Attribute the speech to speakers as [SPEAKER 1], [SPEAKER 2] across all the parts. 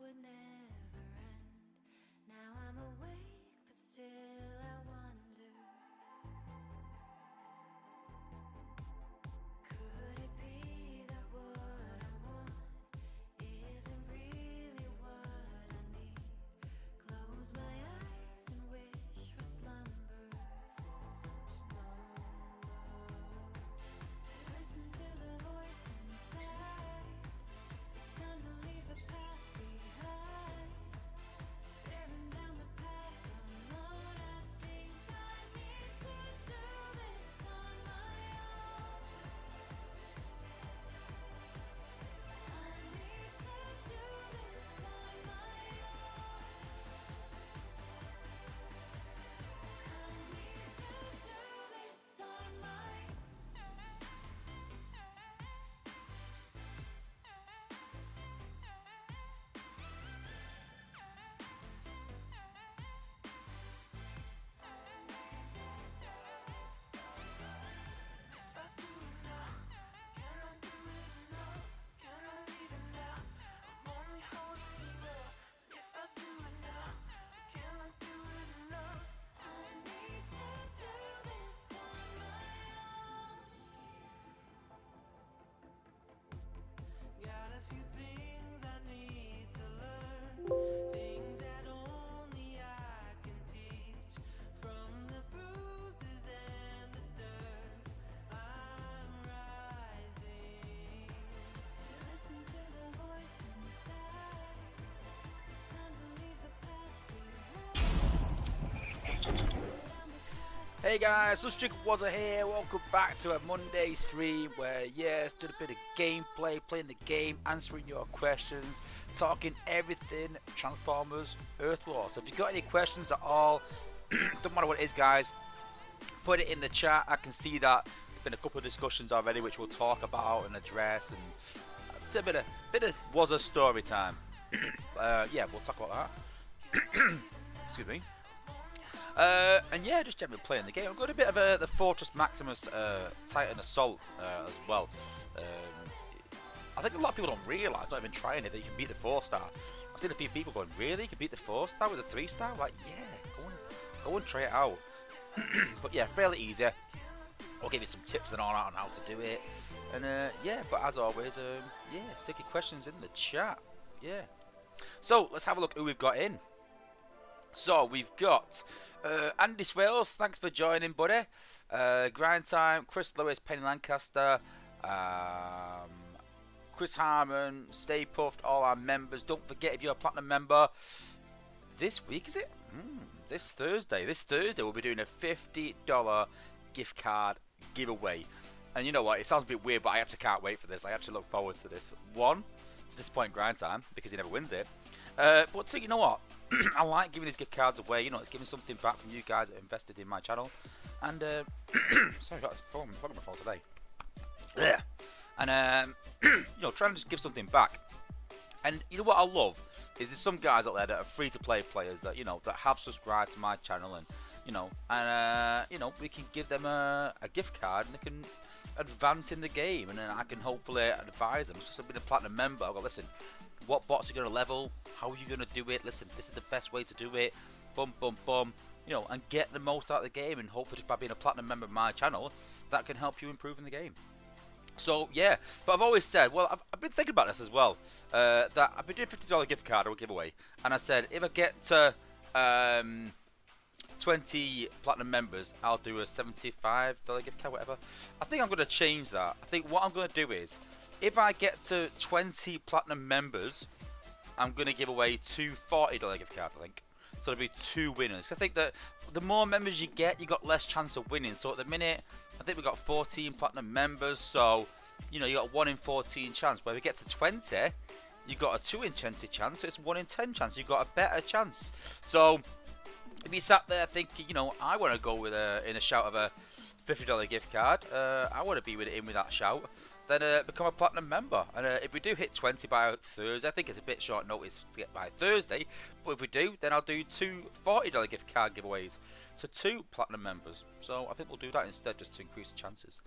[SPEAKER 1] would never end. Now I'm awake, but still I wonder. Could it be that what I want isn't really what I need? Close my eyes and wish for slumber. Listen to the voice inside. It's time to leave the past behind. Staring down the path alone, I think I need to do this on my own. I need to do this on my own. I need to do this on my own. Got a few things I need to learn, things that only I can teach. From the bruises and the dirt, I'm rising. Listen to the voice inside. It's time to leave the past behind.
[SPEAKER 2] Hey guys, Sunstreaker Wozza here. Welcome back to a Monday stream where, yes, did a bit of gameplay, playing the game, answering your questions, talking everything Transformers, Earth Wars. So if you've got any questions at all, don't matter what it is, guys, put it in the chat. I can see that there's been a couple of discussions already, which we'll talk about and address, and it's a bit of Wozza story time. Yeah, we'll talk about that. Excuse me. And yeah, just generally playing the game. I've got a bit of the Fortress Maximus Titan Assault as well. I think a lot of people don't realise, not even trying it, that you can beat the 4-star. I've seen a few people going, really? You can beat the 4-star with a 3-star? Like, yeah, go and try it out. But yeah, fairly easy. I'll give you some tips and all that on how to do it. And yeah, but as always, yeah, stick your questions in the chat. Yeah. So, let's have a look who we've got in. So we've got Andy Swales, thanks for joining, buddy. Grind Time, Chris Lewis, Penny Lancaster, Chris Harmon, Stay Puffed, all our members. Don't forget, if you're a platinum member, this week is it? This Thursday we'll be doing a $50 gift card giveaway. And you know what? It sounds a bit weird, but I actually can't wait for this. I actually look forward to this. One, to disappoint Grind Time because he never wins it. But two, you know what? I like giving these gift cards away. You know, it's giving something back from you guys that invested in my channel. And sorry, I got my phone today. Yeah. And you know, trying to just give something back. And you know what I love is there's some guys out there that are free to play players that, you know, that have subscribed to my channel, and you know, we can give them a gift card and they can advance in the game, and then I can hopefully advise them. It's just being a platinum member. I go, listen, what bots are you going to level? How are you going to do it? Listen, this is the best way to do it. Bum, bum, bum. You know, and get the most out of the game, and hopefully just by being a platinum member of my channel, that can help you improve in the game. So, yeah. But I've always said, well, I've been thinking about this as well, that I've been doing $50 gift card or giveaway, and I said, if I get to 20 platinum members, I'll do a $75 gift card, whatever. I think I'm going to change that. I think what I'm going to do is, if I get to 20 platinum members, I'm going to give away two $40 gift cards, I think. So there'll be two winners. I think that the more members you get, you got less chance of winning. So at the minute, I think we've got 14 platinum members. So, you know, you got 1 in 14 chance. But if we get to 20, you got a 2 in 20 chance. So it's 1 in 10 chance. You've got a better chance. So if you sat there thinking, you know, I want to go with in a shout of a $50 gift card, I want to be in with that shout, then become a platinum member. And if we do hit 20 by Thursday, I think it's a bit short notice to get by Thursday, but if we do, then I'll do two $40 gift card giveaways to 2 platinum members. So I think we'll do that instead, just to increase the chances.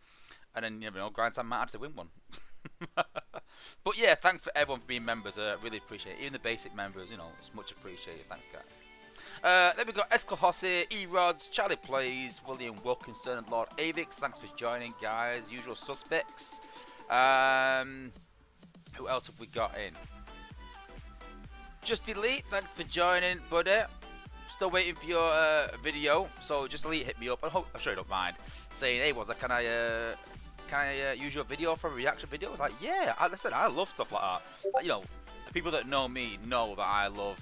[SPEAKER 2] And then, you know, Grind Time might have to win one. But yeah, thanks for everyone for being members. Really appreciate it. Even the basic members, you know, it's much appreciated. Thanks, guys. Then we got Escalhossi, E-Rods, Charlie Plays, William Wilkinson, and Lord Avix. Thanks for joining, guys. Usual suspects. Who else have we got in? Just Elite, thanks for joining, buddy. Still waiting for your video, so Just Elite hit me up. I'm sure you don't mind saying, "Hey, Wozza, can I use your video for a reaction video?" I was like, "Yeah." Listen, I love stuff like that. You know, people that know me know that I love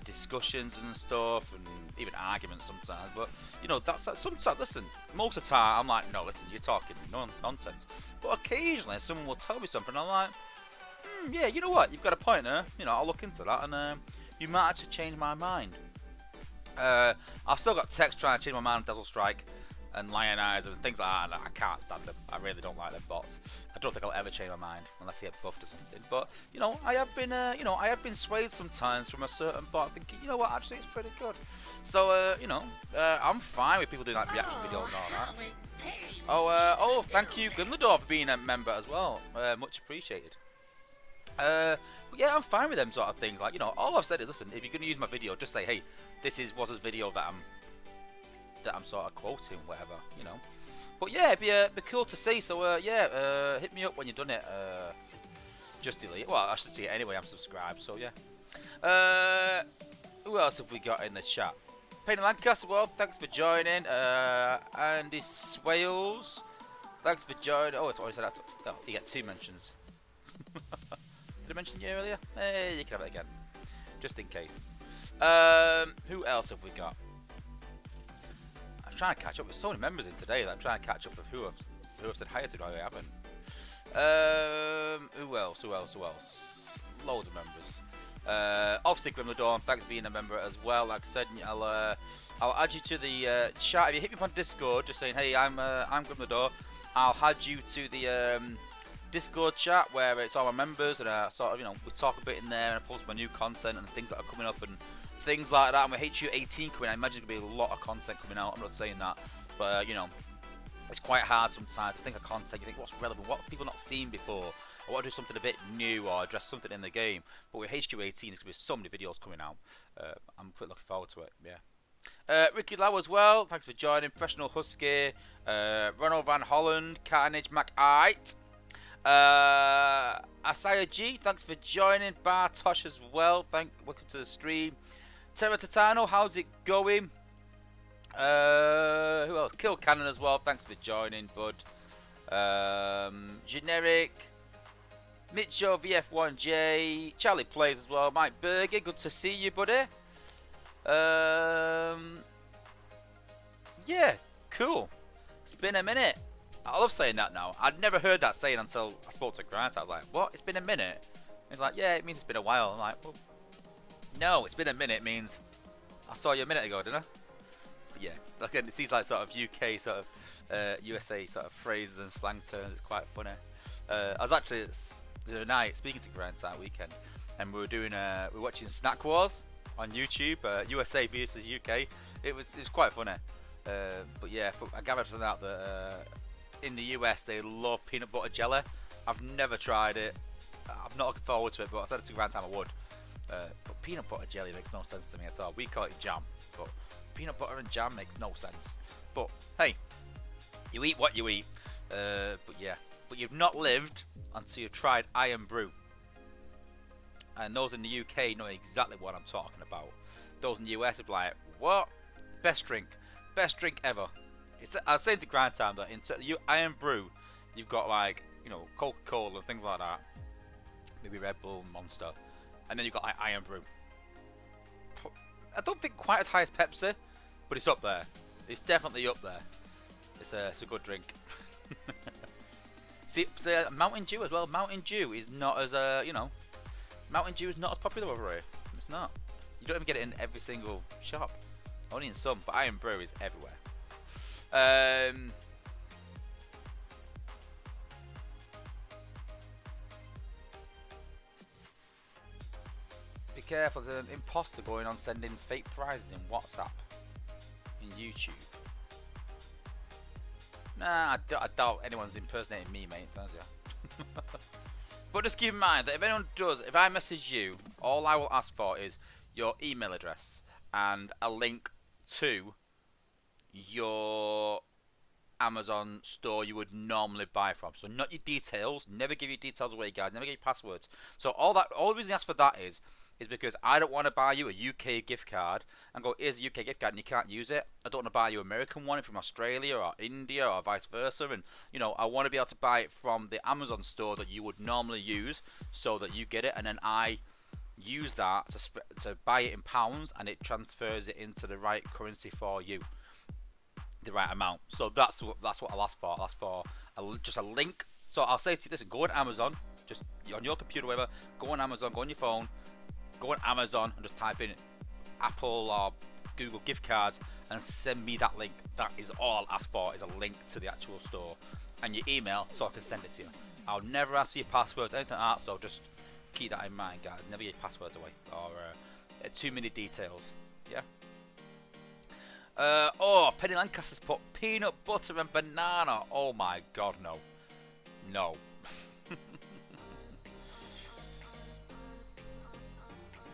[SPEAKER 2] discussions and stuff, and even arguments sometimes. But you know, that's sometimes. Listen, most of the time I'm like, "No, listen, you're talking nonsense." But occasionally, someone will tell me something, and I'm like, "Yeah, you know what? You've got a point there. You know, I'll look into that, and you might actually change my mind." I've still got text trying to change my mind on Dazzle Strike and Lionize and things like that, and I can't stand them. I really don't like them bots. I don't think I'll ever change my mind unless I get buffed or something. But you know, I have been swayed sometimes from a certain bot, thinking, you know what, actually it's pretty good. So you know, I'm fine with people doing like reaction videos and all that. Oh, thank you, Glimlador, for being a member as well. Much appreciated. But yeah, I'm fine with them sort of things. Like, you know, all I've said is, listen, if you're going to use my video, just say, hey, this is Wozza's video that I'm sort of quoting, whatever, you know. But yeah, it'd be cool to see. So yeah, hit me up when you've done it. Just Delete. Well, I should see it anyway. I'm subscribed, so yeah. Who else have we got in the chat? Payne Lancaster, well, thanks for joining. Andy Swales, thanks for joining. Oh, it's already said that. Oh, you get 2 mentions. Did I mention you earlier? Hey, you can have it again, just in case. Who else have we got? I'm trying to catch up with so many members in today that I'm trying to catch up with who I've said hi to, who I haven't. Who else? Loads of members. Obviously, Grimlador, thanks for being a member as well. Like I said, I'll add you to the chat. If you hit me on Discord, just saying, hey, I'm Grimlador, I'll add you to the Discord chat where it's all my members, and sort of, you know, we talk a bit in there, and I post my new content and things that are coming up and things like that. And with HU18 coming, I imagine there'll be a lot of content coming out. I'm not saying that, but you know, it's quite hard sometimes to think of content. You think, what's relevant? What have people not seen before? I want to do something a bit new or address something in the game. But with HQ18, there's going to be so many videos coming out. I'm quite looking forward to it. Yeah. Ricky Lau as well. Thanks for joining. Professional Husky. Ronald Van Holland. Carnage McIte. Asaya G, thanks for joining. Bartosh as well, welcome to the stream. Terra Titano, how's it going? Who else? Kill Cannon as well, thanks for joining, bud. Generic, Mitcho VF1J, Charlie Plays as well, Mike Berger, good to see you, buddy. Yeah, cool. It's been a minute. I love saying that now. I'd never heard that saying until I spoke to Grant. I was like, what? It's been a minute? And he's like, yeah, it means it's been a while. I'm like, well, no, it's been a minute. It means I saw you a minute ago, didn't I? But yeah, again, it seems like sort of UK, sort of USA sort of phrases and slang terms. It's quite funny. I was actually the other night speaking to Grant that weekend, and we were watching Snack Wars on YouTube, USA versus UK. It was quite funny. But yeah, I gathered from that in the US they love peanut butter jelly. I've never tried it. I'm not looking forward to it, but I said it to Grant time I would. But peanut butter jelly makes no sense to me at all. We call it jam, but peanut butter and jam makes no sense. But hey, you eat what you eat. But yeah, but you've not lived until you've tried Iron Brew. And those in the UK know exactly what I'm talking about. Those in the US are like, what? Best drink ever. I was saying to Grind Time that in Iron Brew, you've got like, you know, Coca-Cola and things like that, maybe Red Bull, Monster, and then you've got like Iron Brew. I don't think quite as high as Pepsi, but it's up there. It's definitely up there. It's a good drink. See, Mountain Dew as well. Mountain Dew is not as Mountain Dew is not as popular over here. It's not. You don't even get it in every single shop. Only in some, but Iron Brew is everywhere. Be careful, there's an imposter going on sending fake prizes in WhatsApp, in YouTube. Nah, I doubt anyone's impersonating me, mate, does ya? But just keep in mind that if anyone does, if I message you, all I will ask for is your email address and a link to your Amazon store you would normally buy from. So not your details. Never give your details away, guys. Never give your passwords. So all the reason I ask for that is because I don't want to buy you a UK gift card and go, here's a UK gift card and you can't use it. I don't want to buy you an American one from Australia or India or vice versa. And, you know, I want to be able to buy it from the Amazon store that you would normally use so that you get it. And then I use that to buy it in pounds and it transfers it into the right currency for you. The right amount. So that's what I'll ask for. I'll ask for just a link. So I'll say to you, listen, go on Amazon, just on your computer, whatever, go on Amazon, go on your phone, go on Amazon and just type in Apple or Google gift cards and send me that link. That is all I'll ask for, is a link to the actual store and your email so I can send it to you. I'll never ask your passwords, anything like that, so just keep that in mind, guys. Never give your passwords away or too many details. Yeah. Oh, Penny Lancaster's put peanut butter and banana. Oh my god, no. No.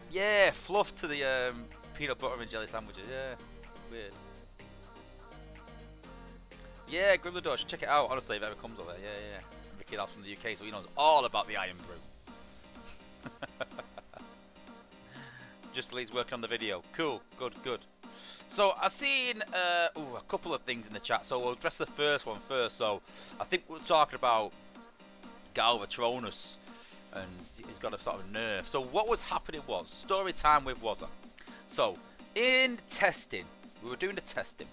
[SPEAKER 2] Yeah, fluff to the peanut butter and jelly sandwiches. Yeah, weird. Yeah, Grimly Dutch, check it out. Honestly, if it ever comes over there. Yeah. Ricky, that's from the UK, so he knows all about the Iron Brew. Just Lee's working on the video. Cool, good. So I've seen a couple of things in the chat. So we'll address the first one first. So I think we're talking about Galvatronus, and he's got a sort of nerf. So what was happening was story time with Wozza. So in testing, we were doing the testing,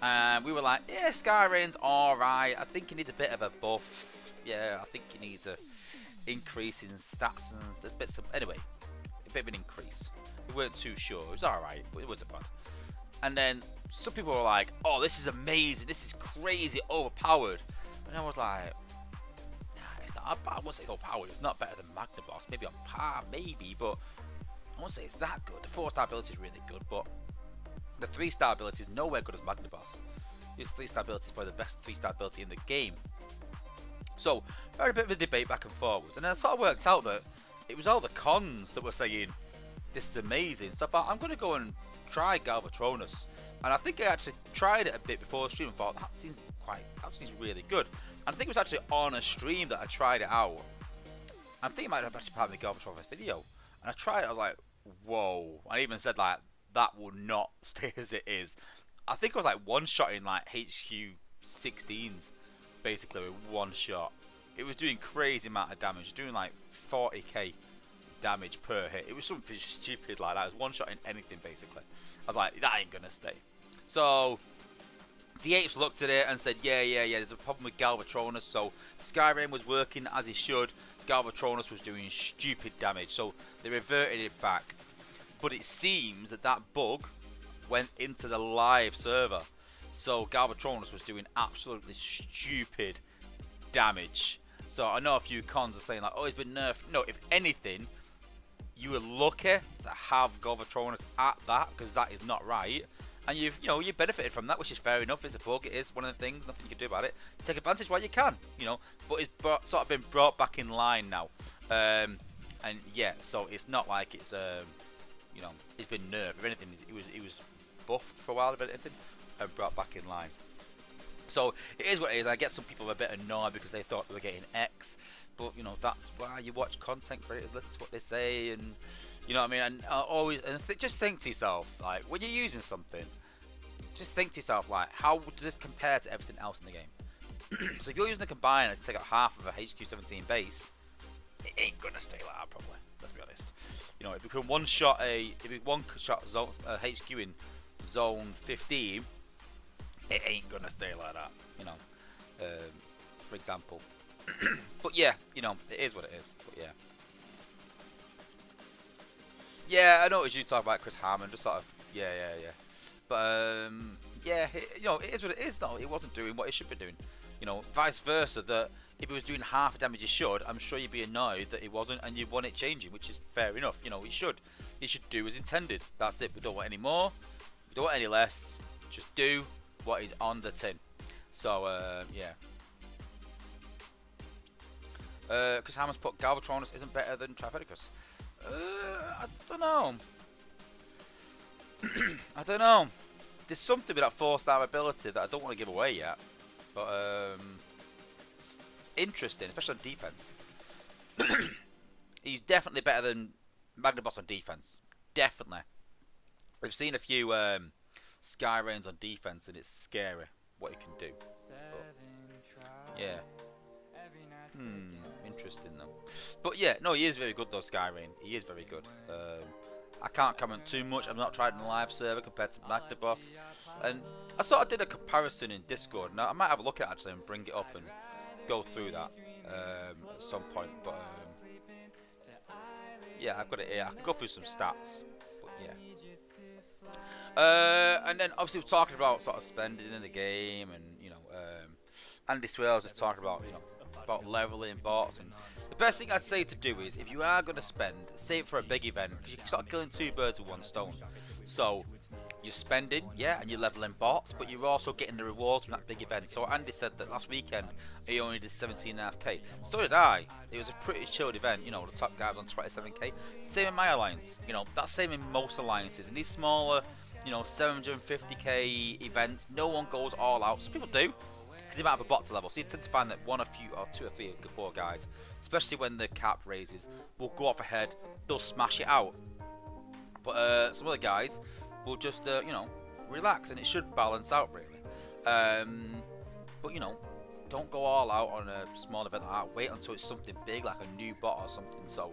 [SPEAKER 2] and we were like, yeah, Skyrain's alright. I think he needs a bit of a buff. Yeah, I think he needs a increase in stats and bits of, anyway, a bit of an increase. We weren't too sure. It was alright, but it wasn't bad. And then some people were like, oh, this is amazing. This is crazy overpowered. And I was like, it's not bad. I won't say it's overpowered. It's not better than Magnaboss. Maybe on par, maybe, but I won't say it's that good. The 4-star ability is really good, but the 3-star ability is nowhere good as Magnaboss. His 3-star ability is probably the best 3-star ability in the game. So, we had a bit of a debate back and forwards, and then it sort of worked out that it was all the cons that were saying, this is amazing. So I thought, I'm going to go and try Galvatronus. And I think I actually tried it a bit before the stream and thought, that seems really good. And I think it was actually on a stream that I tried it out. I think it might have actually part of the Galvatronus video. And I tried it, I was like, whoa. I even said, like, that will not stay as it is. I think I was like one-shotting like HQ 16s, basically with one shot. It was doing crazy amount of damage, doing like 40k damage per hit. It was something stupid like that. It was one-shotting anything, basically. I was like, that ain't gonna stay. So the apes looked at it and said, yeah, there's a problem with Galvatronus. So Skyrain was working as he should. Galvatronus was doing stupid damage, so they reverted it back. But it seems that that bug went into the live server, so Galvatronus was doing absolutely stupid damage. So I know a few cons are saying like, oh, he's been nerfed. No, if anything, you were lucky to have Galvatronus at that, because that is not right. And you benefited from that, which is fair enough. It's a bug. It is one of the things. Nothing you can do about it. Take advantage while you can, But it's sort of been brought back in line now. And yeah, so it's not like it's it's been nerfed. If anything, it was buffed for a while, if anything, and brought back in line. So it is what it is. I get some people a bit annoyed because they thought they were getting X, but that's why you watch content creators, listen to what they say, and you know what I mean. And just think to yourself, like, when you're using something, just think to yourself, like, how does this compare to everything else in the game? So if you're using a combiner to take out half of a HQ17 base, it ain't gonna stay like that, probably. Let's be honest. If you can one-shot zone HQ in zone 15, it ain't gonna stay like that. For example. But yeah, it is what it is. But yeah. Yeah, I noticed you talk about Chris Harmon, just sort of, yeah. But yeah, it is what it is. Though it wasn't doing what it should be doing. Vice versa. That if it was doing half the damage it should, I'm sure you'd be annoyed that it wasn't, and you want it changing, which is fair enough. It should do as intended. That's it. We don't want any more. We don't want any less. Just do what is on the tin. So yeah. Because Hammers put Galvatronus isn't better than Trifedicus. I don't know. I don't know. There's something with that 4-star ability that I don't want to give away yet. But it's interesting, especially on defense. He's definitely better than Magnaboss on defense. Definitely. We've seen a few Sky Rains on defense, and it's scary what he can do. But, yeah. Interesting though. But yeah, no, he is very good though, Sky Rain. He is very good. I can't comment too much. I've not tried in the live server compared to Magnaboss. And I sort of did a comparison in Discord. Now I might have a look at it actually and bring it up and go through that at some point. But yeah, I've got it here. I can go through some stats. But yeah. And then obviously we're talking about sort of spending in the game, and you know, Andy Swales is talking about, you know, about leveling bots. And the best thing I'd say to do is, if you are going to spend, save it for a big event, because you're sort of killing two birds with one stone. So you're spending, yeah, and you're leveling bots, but you're also getting the rewards from that big event. So Andy said that last weekend he only did 17.5k. So did I. It was a pretty chilled event. You know, the top guy was on 27k. Same in my alliance. You know, that's same in most alliances. And these smaller, you know, 750k events, no one goes all out. Some people do, because they might have a bot to level. So you tend to find that one, a few, or two or three, or four guys, especially when the cap raises, will go off ahead. They'll smash it out. But some other guys will just, you know, relax, and it should balance out really. But you know, don't go all out on a small event like that. Wait until it's something big, like a new bot or something. So,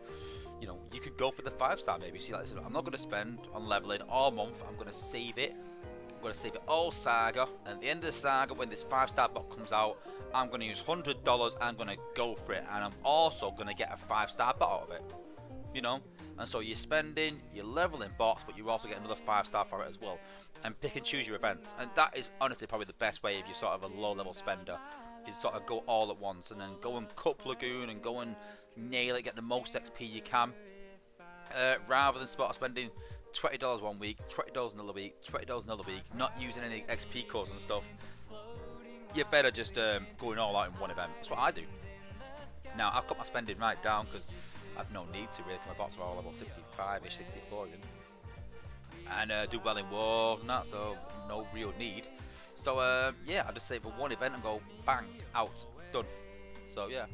[SPEAKER 2] you know, you could go for the 5-star maybe. See, like, I'm not going to spend on leveling all month. I'm going to save it. I'm going to save it all saga, and at the end of the saga, when this 5-star bot comes out, I'm going to use $100. I'm going to go for it, and I'm also going to get a 5-star bot out of it. You know, and so you're spending, you're leveling bots, but you also get another 5-star for it as well, and pick and choose your events. And that is honestly probably the best way if you're sort of a low-level spender, is sort of go all at once, and then go and cup Lagoon and go and nail it, get the most XP you can, rather than spending $20 one week, $20 another week, $20 another week, not using any XP codes and stuff. You're better just going all out in one event. That's what I do. Now I've got my spending right down because I've no need to really, because my bots are all level 65ish, 64 even, and do well in wars and that, so no real need. So yeah, I just save for one event and go bang, out, done. So yeah.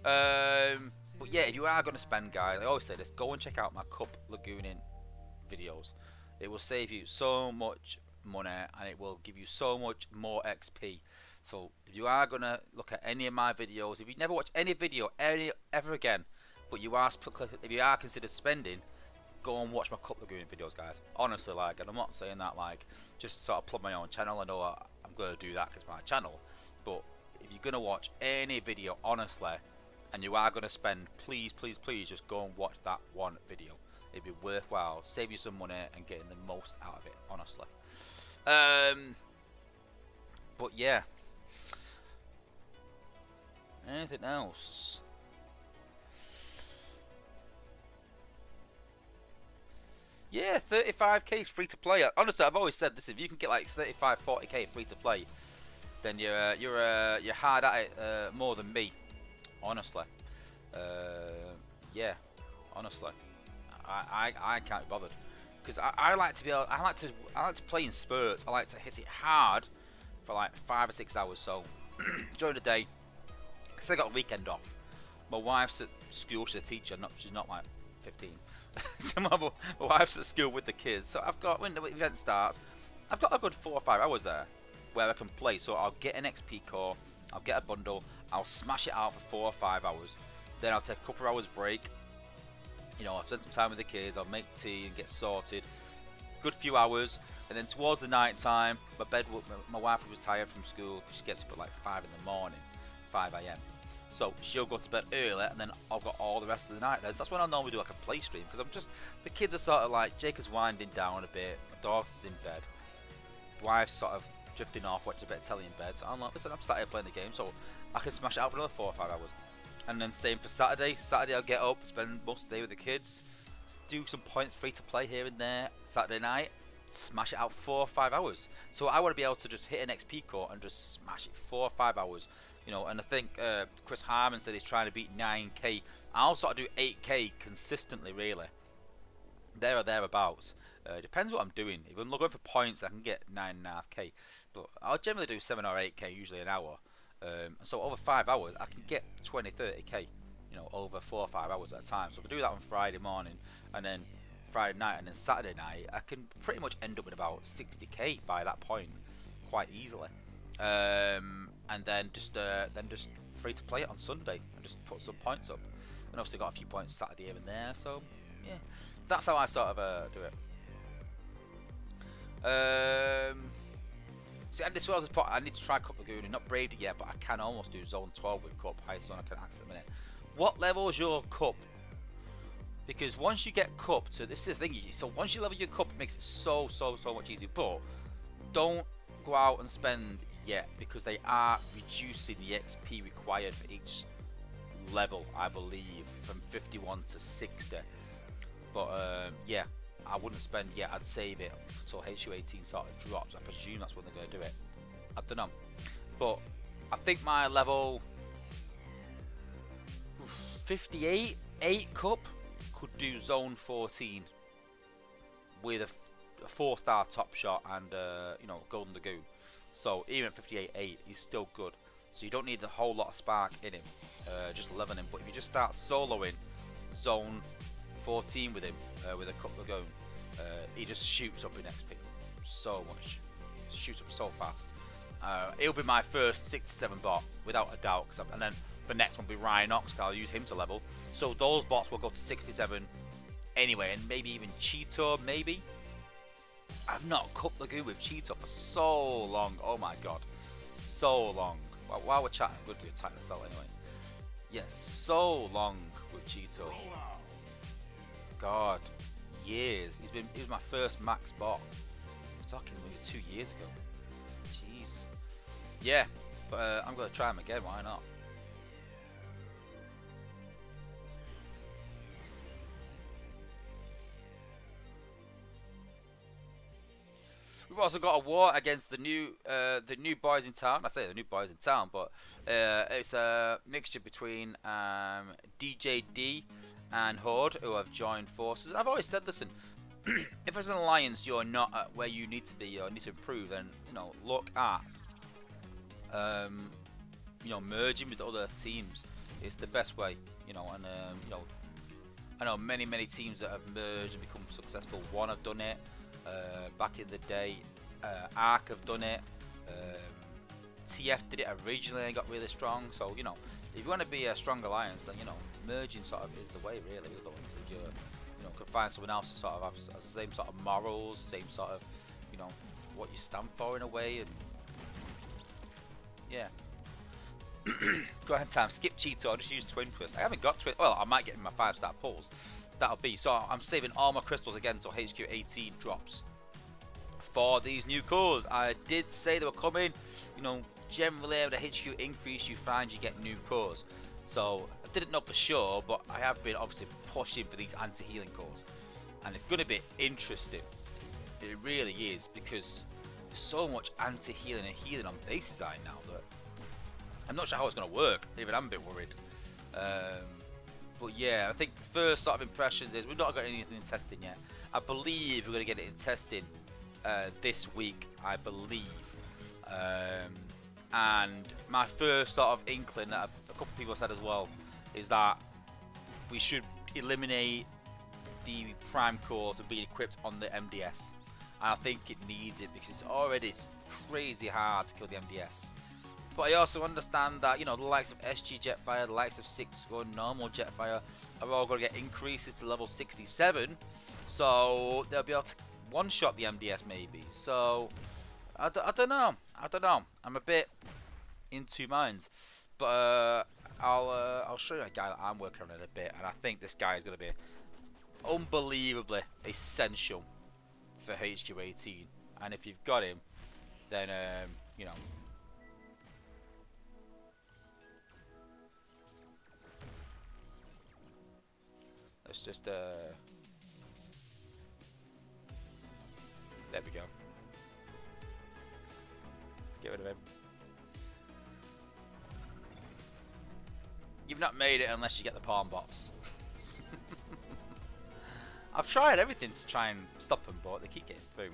[SPEAKER 2] But yeah, if you are going to spend, guys, I always say this, go and check out my Cup Lagooning videos. It will save you so much money, and it will give you so much more XP. So if you are going to look at any of my videos, if you never watch any video ever again, but you are, if you are considered spending, go and watch my Cup Lagoon videos, guys. Honestly, like, and I'm not saying that like just sort of plug my own channel. I know I'm going to do that because it's my channel, but if you're going to watch any video, honestly, and you are going to spend, please, please, please, just go and watch that one video. It'd be worthwhile, save you some money, and getting the most out of it, honestly. But yeah, anything else? Yeah, 35k is free to play. Honestly, I've always said this: if you can get like 35, 40k free to play, then you're hard at it more than me. Honestly, yeah, honestly, I can't be bothered, because I like to be able, I like to play in spurts. I like to hit it hard for like 5 or 6 hours. So during the day, I still got a weekend off. My wife's at school; she's a teacher. She's not like 15. So my wife's at school with the kids. So I've got, when the event starts, I've got a good 4 or 5 hours there where I can play. So I'll get an XP core, I'll get a bundle, I'll smash it out for 4 or 5 hours. Then I'll take a couple of hours break. You know, I'll spend some time with the kids, I'll make tea and get sorted. Good few hours, and then towards the night time, my wife was tired from school because she gets up at like 5 in the morning, 5 AM. So she'll go to bed early, and then I've got all the rest of the night there. So that's when I normally do like a play stream, because the kids are sort of like, Jacob's winding down a bit, my daughter's in bed, wife's sort of drifting off, watching a bit of telly in bed. So I'm like, listen, I'm sat here playing the game, so I can smash it out for another 4 or 5 hours. And then same for Saturday. Saturday I'll get up, spend most of the day with the kids, do some points free to play here and there. Saturday night, smash it out for 4 or 5 hours. So I want to be able to just hit an XP core and just smash it 4 or 5 hours. You know, and I think Chris Harmon said he's trying to beat 9k. I'll sort of do 8k consistently, really. There or thereabouts. Depends what I'm doing. If I'm looking for points, I can get 9.5k. But I'll generally do 7 or 8k, usually an hour. So over 5 hours, I can get 20, 30k. You know, over 4 or 5 hours at a time. So if I do that on Friday morning, and then Friday night, and then Saturday night, I can pretty much end up with about 60k by that point, quite easily. And then just free to play it on Sunday and just put some points up. And obviously got a few points Saturday here and there. So yeah, that's how I sort of do it. See, and this was a pot. I need to try Cup Lagoon. Not braved it yet, but I can almost do Zone 12 with Cup. Highest zone I can access at the minute. What level is your Cup? Because once you get Cup to this is the thing. So once you level your Cup, it makes it so much easier. But don't go out and spend yet, because they are reducing the XP required for each level, I believe, from 51 to 60. But yeah, I wouldn't spend yet. I'd save it until HU18 sort of drops. I presume that's when they're going to do it. I don't know, but I think my level 58 8 Cup could do Zone 14 with a 4-star top shot and you know, Golden Lagoon. So even at 58.8, he's still good. So you don't need a whole lot of spark in him, just leveling him. But if you just start soloing Zone 14 with him, with a Cup Lagoon, he just shoots up in XP so much. Shoots up so fast. He'll be my first 67 bot without a doubt. And then the next one will be Rhinox. I'll use him to level. So those bots will go to 67 anyway, and maybe even Cheetor, maybe. I've not Cup Lagoon with Cheetor for so long. Oh my god, so long. While we're chatting, we'll do a tight assault anyway. Yeah, so long with Cheetor. God, years. He was my first max bot. I'm talking maybe 2 years ago. Jeez. Yeah, but I'm gonna try him again. Why not? We've also got a war against the new boys in town. I say the new boys in town, but it's a mixture between DJD and Horde, who have joined forces. I've always said, listen, if as an alliance you're not at where you need to be or need to improve, then you know, look at you know, merging with other teams. It's the best way, you know. And you know, I know many teams that have merged and become successful. One have done it. Back in the day, Ark have done it. TF did it originally and got really strong. So you know, if you want to be a strong alliance, then you know, merging sort of is the way, really. You know, can find someone else who sort of has the same sort of morals, same sort of, you know, what you stand for in a way, and yeah. Go ahead, Tam. Skip Cheetor. Just use Twin Twist. I haven't got Twin. Well, I might get in my 5-star pulls. That'll be. So I'm saving all my crystals again until HQ18 drops for these new cores. I did say they were coming. You know, generally with a HQ increase, you find you get new cores. So I didn't know for sure, but I have been obviously pushing for these anti-healing cores, and it's going to be interesting. It really is, because there's so much anti-healing and healing on base design now that I'm not sure how it's going to work. Even I'm a bit worried. But yeah, I think first sort of impressions is we've not got anything in testing yet. I believe we're going to get it in testing this week, I believe. And my first sort of inkling that a couple of people said as well is that we should eliminate the prime cores of being equipped on the MDS. And I think it needs it, because it's already crazy hard to kill the MDS. But I also understand that, you know, the likes of SG Jetfire, the likes of 6 or normal Jetfire are all going to get increases to level 67. So they'll be able to one-shot the MDS maybe. So I don't know. I'm a bit in two minds. But I'll show you a guy that I'm working on in a bit. And I think this guy is going to be unbelievably essential for HQ18. And if you've got him, then, you know, let's just, there we go. Get rid of him. you've not made it unless you get the palm bots. I've tried everything to try and stop them, but they keep getting through.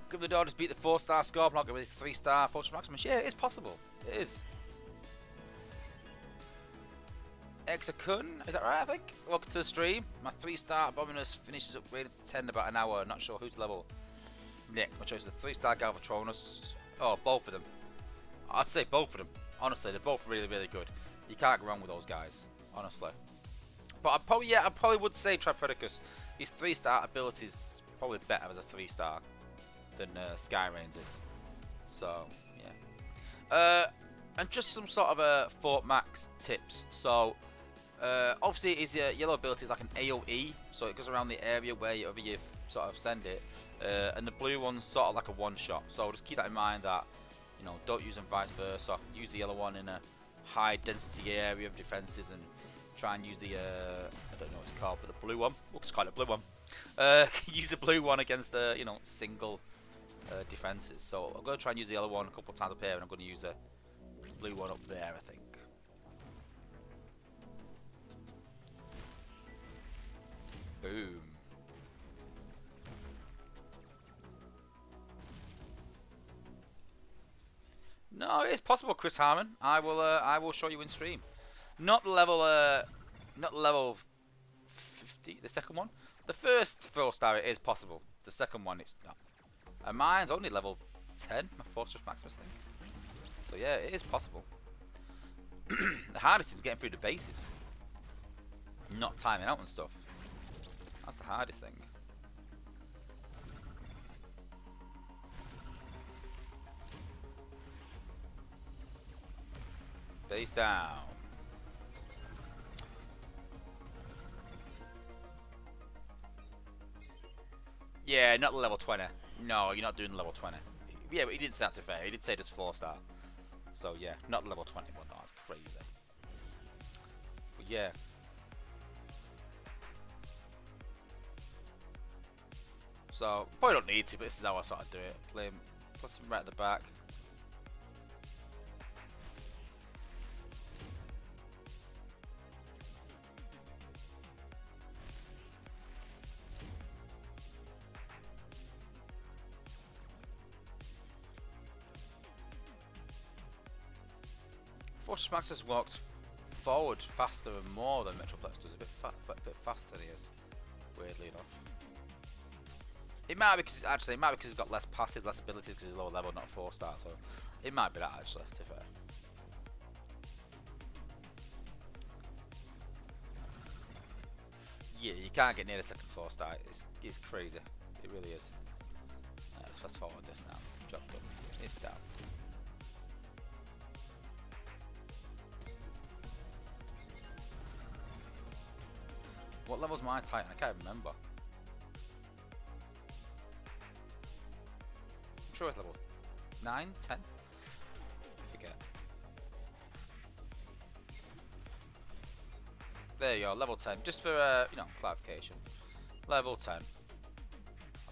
[SPEAKER 2] Give the door, just beat the 4-star score block with his 3-star Fortress Maximus. Yeah, it is possible. It is. Exakun, is that right? I think. Welcome to the stream. My 3-star Abominus finishes upgraded to 10 in about an hour. Not sure whose level. Nick, my choice is the 3-star Galvatronus. Oh, both of them. I'd say both of them. Honestly, they're both really, really good. You can't go wrong with those guys. Honestly. But I probably would say Tripredicus. His 3-star ability is probably better as a 3-star than Skyrain's is. So, yeah. And just some sort of Fort Max tips. So, obviously his yellow ability is like an AoE, so it goes around the area wherever you sort of send it. And the blue one's sort of like a one-shot. So just keep that in mind that, you know, don't use them vice versa. Use the yellow one in a high density area of defenses and try and use the, I don't know what it's called, but the blue one. We'll just call it a blue one. Use the blue one against, you know, single defenses. So I'm going to try and use the yellow one a couple of times up here, and I'm going to use the blue one up there, I think. Boom. No, it's possible, Chris Harmon. I will show you in stream. Not level 50. The second one. The first 4-star it is possible. The second one it's not. And mine's only level 10. My Fortress Maximus thing. So yeah, it is possible. The hardest thing is getting through the bases. Not timing out and stuff. That's the hardest thing. Base down. Yeah, not level 20. No, you're not doing level 20. Yeah, but he didn't say that to fair. He did say just 4-star. So yeah, not level 20. But no, that's crazy. But yeah. So probably don't need to, but this is how I sort of do it. Play him, put him right at the back. Fortress Maximus walks forward faster and more than Metroplex does. A bit faster than he is, weirdly enough. It might be because he's got less passes, less abilities because he's lower level, not 4-star. So it might be that actually. To be fair. Yeah, you can't get near the second 4-star. It's crazy. It really is. Let's fast forward this now. Job done. It's down. What level's my Titan? I can't remember. I'm sure it's level 9, 10? I forget. There you go, level 10. Just for, you know, clarification. Level 10. I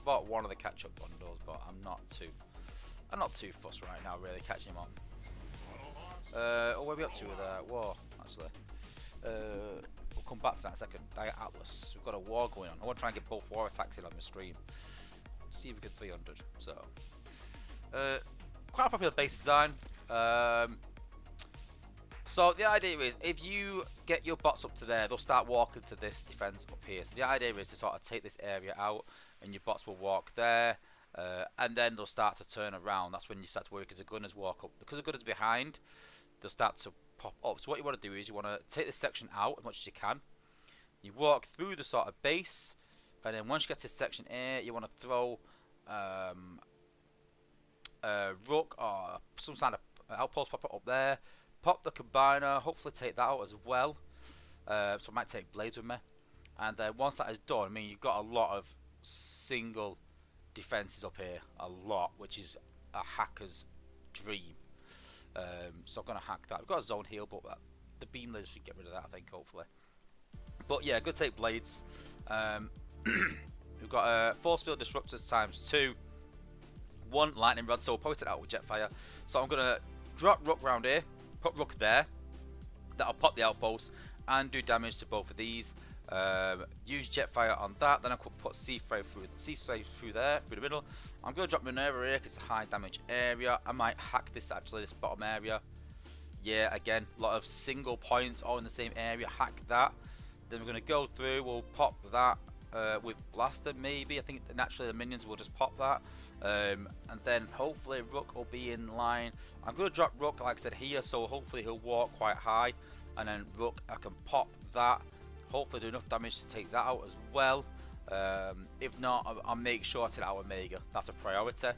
[SPEAKER 2] bought one of the catch-up bundles, but I'm not too fussed right now, really, catching him up. Oh, where are we up to with war, actually? We'll come back to that in a second. Atlas. We've got a war going on. I want to try and get both war attacks in on the stream. See if we get 300. So, quite a popular base design. So the idea is, if you get your bots up to there, they'll start walking to this defense up here. So the idea is to sort of take this area out, and your bots will walk there, and then they'll start to turn around. That's when you start to worry because the gunners walk up. Because the gunners are behind, they'll start to pop up. So what you want to do is you want to take this section out as much as you can. You walk through the sort of base, and then once you get to section A, you want to throw a rook or some kind of outpost pop up there. Pop the combiner, hopefully take that out as well. So I might take blades with me. And then once that is done, I mean, you've got a lot of single defenses up here. A lot, which is a hacker's dream. So I'm going to hack that. We've got a zone heal, but the beam lasers should get rid of that, I think, hopefully. But yeah, good take blades. We've got force field disruptors ×2. 1 lightning rod, so we'll probably take that out with jetfire. So I'm going to drop rook round here. put Rook there. That'll pop the outpost and do damage to both of these. Use Jetfire on that. Then I could put Seafray through there, through the middle. I'm going to drop Minerva here because it's a high damage area. I might hack this actually, this bottom area. Yeah, again, a lot of single points all in the same area. Hack that. Then we're going to go through. We'll pop that with Blaster maybe. I think naturally the minions will just pop that. And then hopefully Rook will be in line. I'm going to drop Rook like I said here, so hopefully he'll walk quite high. And then Rook, I can pop that. Hopefully do enough damage to take that out as well. If not, I'll make sure I take out Omega. That's a priority.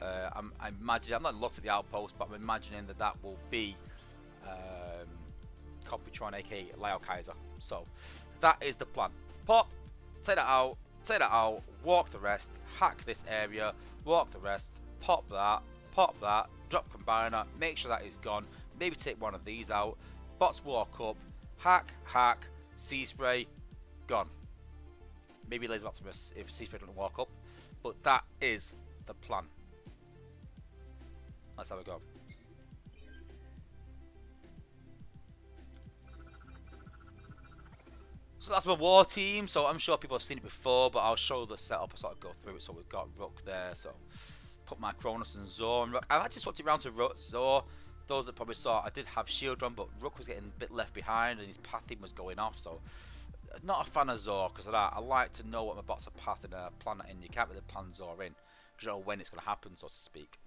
[SPEAKER 2] I'm imagining, I've not looked at the outpost, but I'm imagining that that will be Computron, aka Lyle Kaiser. So that is the plan. Pop, take that out, walk the rest, hack this area, walk the rest, pop that, drop Combiner, make sure that is gone, maybe take one of these out, bots walk up, hack, Sea Spray, gone. Maybe Laser Optimus if Sea Spray doesn't walk up, but that is the plan. Let's have a go. So that's my war team, so I'm sure people have seen it before, but I'll show the setup and sort of go through it. So we've got Rook there, so put my Cronus and Zor and Rook. I've actually swapped it around to Rook, Zor. Those that probably saw, I did have Shield on, but Rook was getting a bit left behind and his pathing was going off, so not a fan of Zor because of that. I like to know what my bots are pathing and plan that in. You can't really plan Zor in, because you don't know when it's going to happen, so to speak.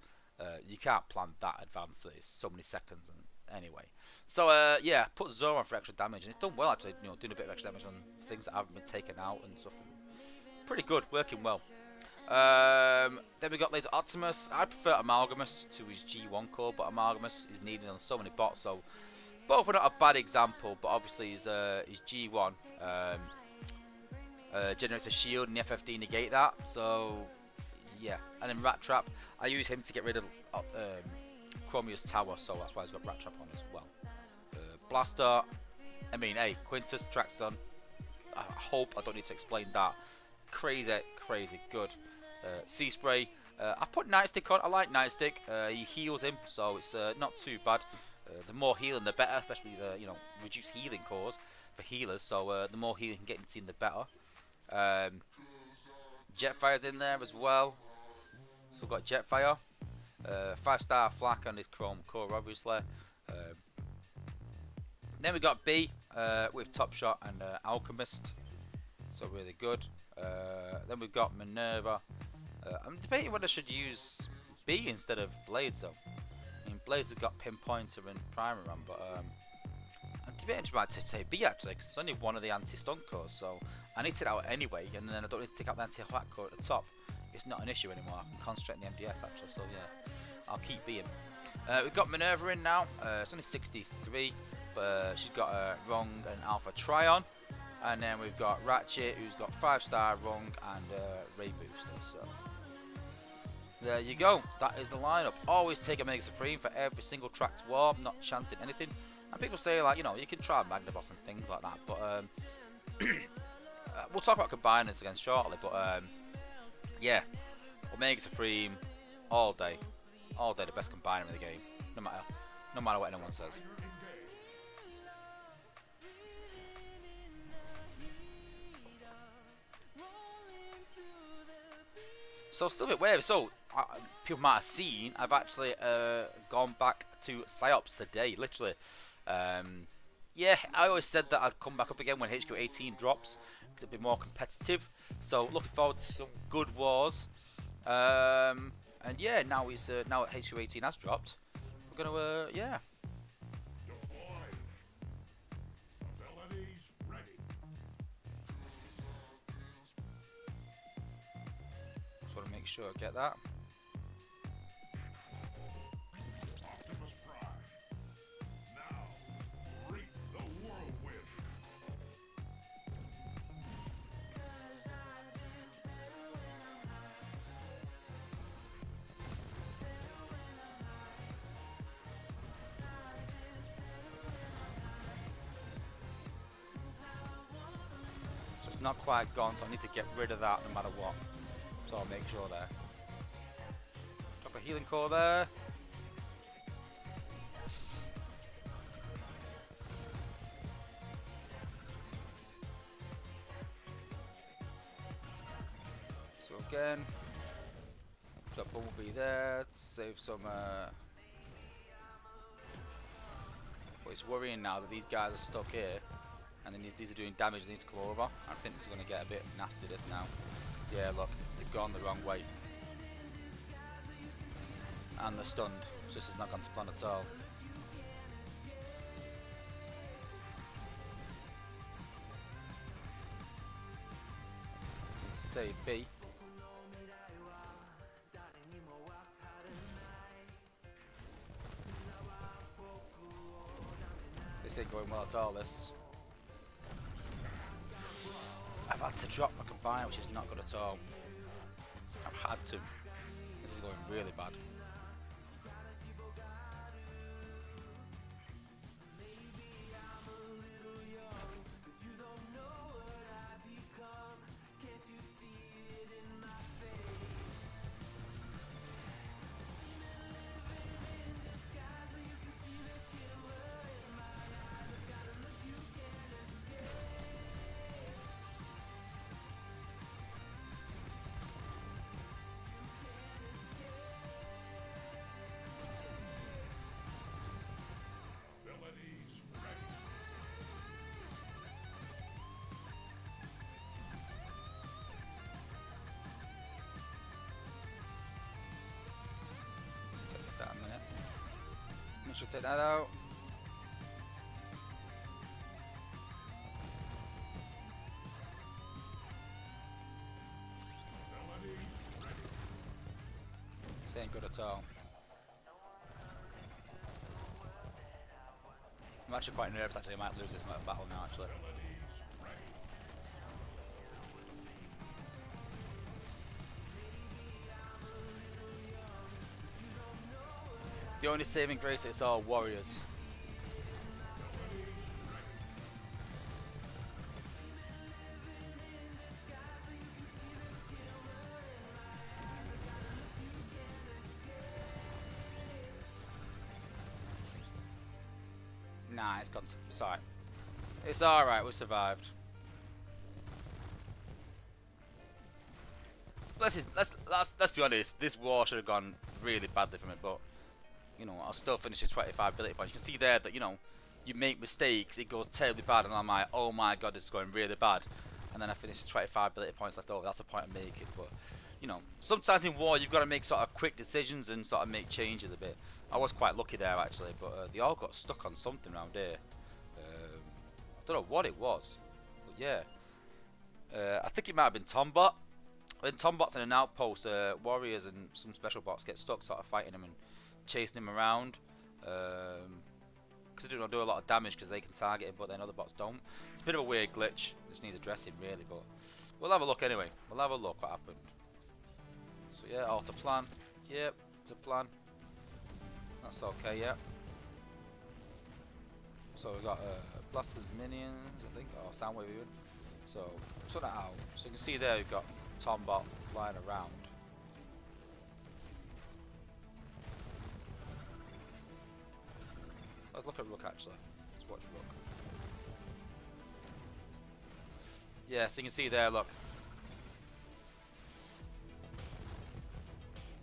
[SPEAKER 2] You can't plan that advanced, it's so many seconds and anyway. So yeah, put Zor on for extra damage, and it's done well actually, you know, doing a bit of extra damage on things that haven't been taken out and stuff. Pretty good, working well. Then we got Laser Optimus. I prefer Amalgamus to his G1 core, but Amalgamus is needed on so many bots, so both are not a bad example, but obviously his G1 generates a shield and the FFD negate that, so yeah. And then Rat Trap, I use him to get rid of Chromius Tower, so that's why he's got Rat Trap on as well. Blaster, I mean, hey, Quintus, Traxton, I hope I don't need to explain that. Crazy good. Sea Spray, I put Nightstick on. I like Nightstick. He heals him, so it's not too bad. The more healing, the better, especially the reduced healing cores for healers. So the more healing you can get in the team, the better. Jetfire's in there as well. So we've got Jetfire, 5-star flak on his Chrome core, obviously. Then we got B with Top Shot and Alchemist, so really good. Then we've got Minerva. I'm debating whether I should use B instead of Blades. So, I mean, Blades have got Pinpointer and Primer on, but I'm debating about to take B actually, because it's only one of the anti-stun cores, so I need to take it out anyway, and then I don't need to take out the anti-hack core at the top. It's not an issue anymore. I can concentrate on the MDS actually, so yeah, I'll keep B in. We've got Minerva in now. It's only 63, but she's got a Rung and Alpha Trion. And then we've got Ratchet, who's got 5-star Rung and Ray Booster. So there you go. That is the lineup. Always take Omega Supreme for every single tracked war. I'm not chancing anything. And people say, like, you can try Magnaboss and things like that. But we'll talk about combiners again shortly. But yeah, Omega Supreme all day, the best combiner in the game. No matter what anyone says. So still a bit weird. So people might have seen, I've actually gone back to Psyops today, literally. Yeah, I always said that I'd come back up again when HQ 18 drops, because it'd be more competitive. So looking forward to some good wars. And yeah, now it's now HQ 18 has dropped. We're gonna yeah. Make sure I get that. So it's not quite gone, so I need to get rid of that no matter what. So I'll make sure there. Drop a healing core there. again. Drop Bumblebee there. Save some. But it's worrying now that these guys are stuck here, and then these are doing damage. They need to come over. I think this is going to get a bit nasty. This now. Yeah, look, they've gone the wrong way, and they're stunned. So this has not gone to plan at all. Let's say B. This ain't going well at all, this. I've had to drop my combine, which is not good at all. I've had to. This is going really bad. Take this out a minute. Make sure to take that out. This ain't good at all. I'm actually quite nervous actually, I might lose this battle now actually. The only saving grace is all warriors. Nah, it's gone. It's alright. It's alright, we survived. Let's be honest, this war should have gone really badly for me, but you know, I'll still finish with 25 ability points. You can see there that, you know, you make mistakes, it goes terribly bad, and I'm like, oh my god, this is going really bad. And then I finish with 25 ability points left over. That's the point I make it. But, you know, sometimes in war, you've got to make sort of quick decisions and sort of make changes a bit. I was quite lucky there, actually, but they all got stuck on something around here. I don't know what it was, but yeah. I think it might have been Tombot. When Tombot's in an outpost, warriors and some special bots get stuck sort of fighting him and chasing him around, because they don't do a lot of damage because they can target him, but then other bots don't. It's a bit of a weird glitch. Just needs addressing really, but we'll have a look anyway. We'll have a look what happened. So yeah, all to plan. Yep, to plan. That's okay. Yeah. So we've got blasters, minions, I think, or soundwave even. So sort that out. So you can see there we've got Tombot flying around. Let's look at Rook actually. Let's watch Rook. Yeah, so you can see there, look.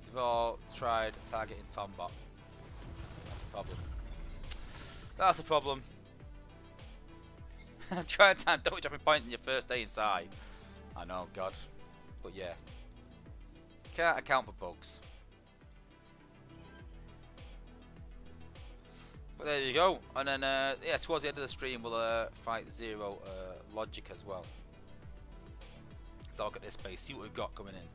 [SPEAKER 2] They've all tried targeting Tombot. That's a problem. That's the problem. Try and time double jumping point in your first day inside. I know, God. But yeah. Can't account for bugs. But there you go. And then, yeah, towards the end of the stream, we'll fight Zero Logic as well. So I'll look at this base, see what we've got coming in.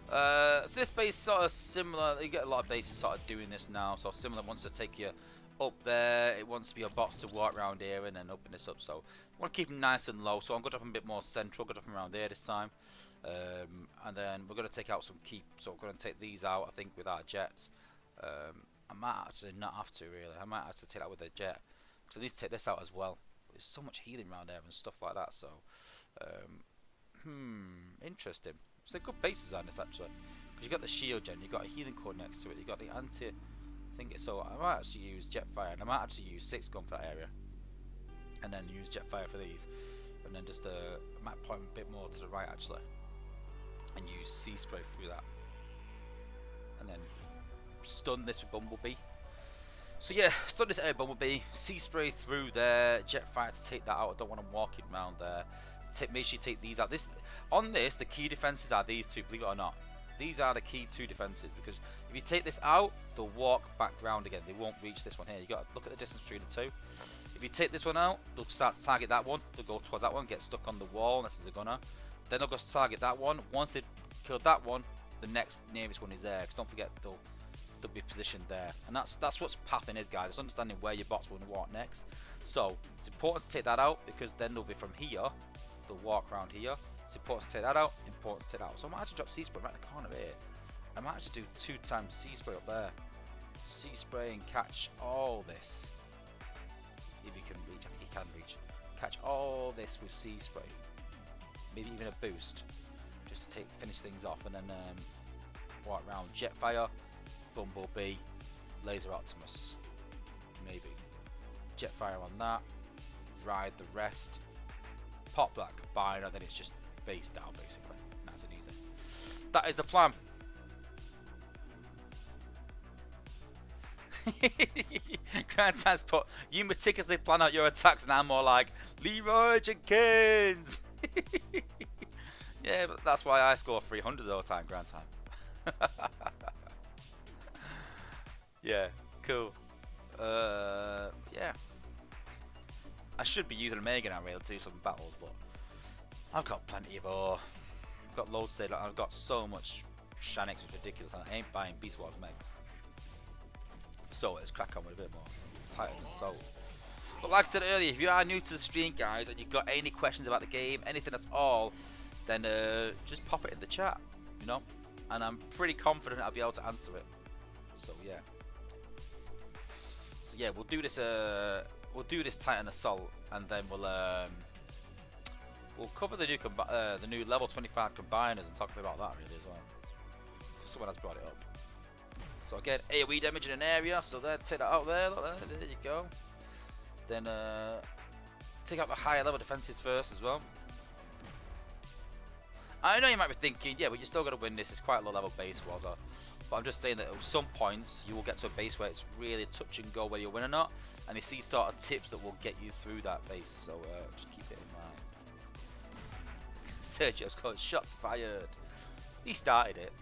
[SPEAKER 2] So this base sort of similar. You get a lot of bases sort of doing this now. So similar wants to take you up there. It wants for your bots to walk around here and then open this up. So I want to keep them nice and low. So I'm going to drop them a bit more central. Going to drop them around there this time. And then we're going to take out some keep. So we're going to take these out, I think, with our jets. I might actually not have to really. I might have to take that with the jet. Because I need to take this out as well. There's so much healing around there and stuff like that. So, interesting. So good bases on this actually. Because you got the shield gen, you got a healing core next to it, you got the anti. So I might actually use Jetfire, and I might actually use 6 gun for that area, and then use Jetfire for these, and then just Might point a bit more to the right actually, and use Sea Spray through that, and then stun this with Bumblebee. So yeah, stun this with Bumblebee, Sea Spray through there, Jetfire to take that out. I don't want them walking around there. Make sure you take these out. On this, the key defenses are these two, believe it or not. These are the key two defenses, because if you take this out, they'll walk back round again. They won't reach this one here. You got to look at the distance between the two. If you take this one out, they'll start to target that one. They'll go towards that one, get stuck on the wall unless there's a gunner. Then they'll go to target that one. Once they've killed that one, the next nearest one is there. Because don't forget, they'll be positioned there. And that's what pathing is, guys. It's understanding where your bots will walk next. So it's important to take that out, because then they'll be from here. They'll walk around here. It's important to take that out, important to take that out. So I might actually drop Sea Spray right in the corner here. I might actually do 2 times Sea Spray up there. Sea Spray and catch all this. If you can reach, I think he can reach. Catch all this with Sea Spray. Maybe even a boost. Just to finish things off, and then walk around. Jetfire, Bumblebee, Laser Optimus. Maybe. Jetfire on that. Ride the rest. Pop that combiner, then it's just base down basically. Nice and easy. That is the plan. Grand Times put, you meticulously plan out your attacks, and I'm more like Leroy Jenkins. Yeah, but that's why I score 300 all the time, Grand Time. Yeah, cool. Yeah. I should be using a Mega now really to do some battles, but I've got plenty of ore. I've got loads saved. I've got so much Shanix, it's ridiculous, and I ain't buying Beast Wars Megs. So let's crack on with a bit more Titan and Soul. But like I said earlier, if you are new to the stream, guys, and you've got any questions about the game, anything at all, then just pop it in the chat, you know, and I'm pretty confident I'll be able to answer it. So yeah. So yeah, we'll do this Titan Assault, and then we'll cover the new level 25 combiners and talk about that really as well. Because someone has brought it up. So again, AoE damage in an area, so there, take that out there, look there, there you go. Then take out the higher level defenses first as well. I know you might be thinking, yeah, but you're still going to win this, it's quite a low level base, Wozza. But I'm just saying that at some points you will get to a base where it's really touch and go whether you win or not, and it's these sort of tips that will get you through that base, so just keep it in mind. Sergio's called shots fired. He started it.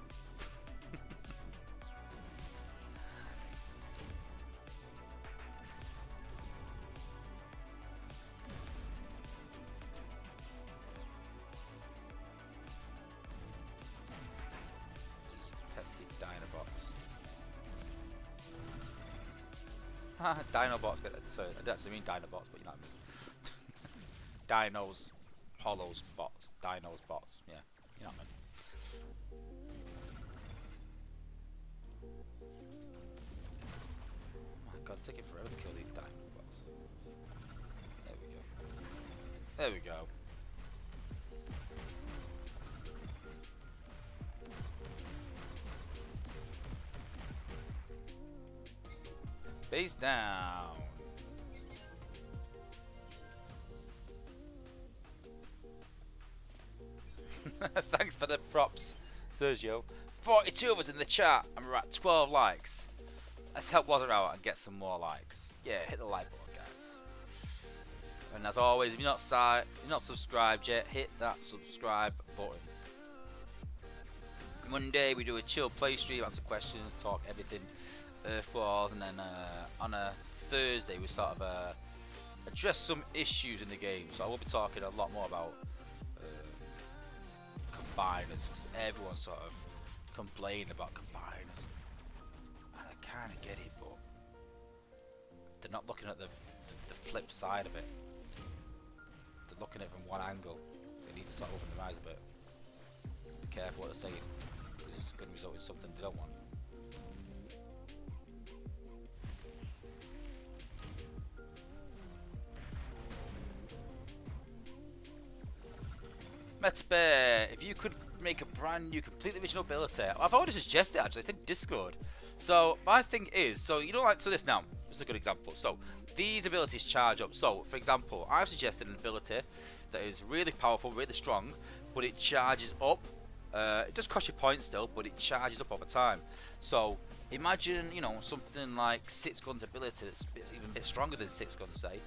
[SPEAKER 2] Dinobots get it. Sorry, I don't actually mean Dinobots, but you know what I mean. Dinos, Hollows, bots, Dinos, bots. Yeah, you know what I mean. Oh my god, it's taking forever to kill these Dinobots. There we go. There we go. Base down. Thanks for the props, Sergio. 42 of us in the chat, and we're at 12 likes. Let's help Wozza out and get some more likes. Yeah, hit the like button, guys. And as always, if you're not subscribed yet, hit that subscribe button. Monday we do a chill play stream, answer questions, talk everything. Earth Wars, and then on a Thursday we sort of address some issues in the game. So I will be talking a lot more about combiners, because everyone's sort of complaining about combiners, and I kind of get it, but they're not looking at the flip side of it. They're looking at it from one angle. They need to sort of open their eyes a bit. Be careful what they're saying, because it's going to result in something they don't want. Metabear, if you could make a brand new, completely original ability. I've already suggested actually, it's in Discord. So my thing is, so you know, like, so this now, this is a good example. So these abilities charge up. So for example, I've suggested an ability that is really powerful, really strong, but it charges up. It does cost you points still, but it charges up over time. So imagine, you know, something like 6 guns ability that's even a bit stronger than 6 guns, say,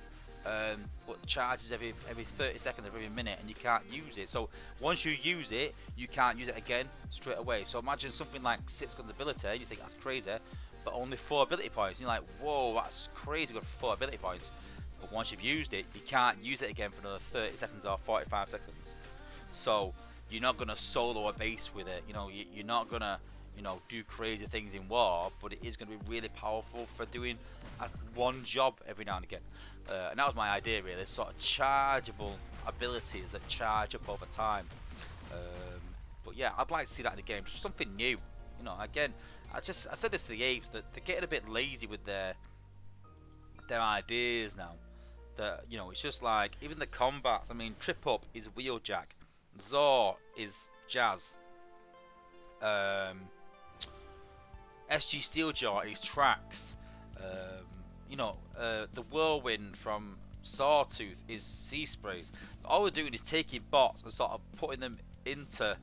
[SPEAKER 2] but charges every 30 seconds, every minute, and you can't use it. So once you use it, you can't use it again straight away. So imagine something like 6 guns ability, you think that's crazy, but only 4 ability points. You're like, whoa, that's crazy good for 4 ability points. But once you've used it, you can't use it again for another 30 seconds or 45 seconds. So you're not gonna solo a base with it. You know, you're not gonna, you know, do crazy things in war, but it is gonna be really powerful for doing one job every now and again. And that was my idea, really, sort of chargeable abilities that charge up over time. But yeah, I'd like to see that in the game, just something new. You know, again, I said this to the apes, that they're getting a bit lazy with their ideas now. That, you know, it's just like, even the combats. I mean, Trip Up is Wheeljack, Zor is Jazz, SG Steeljaw is Trax, you know, the Whirlwind from Sawtooth is Sea Sprays. All we're doing is taking bots and sort of putting them into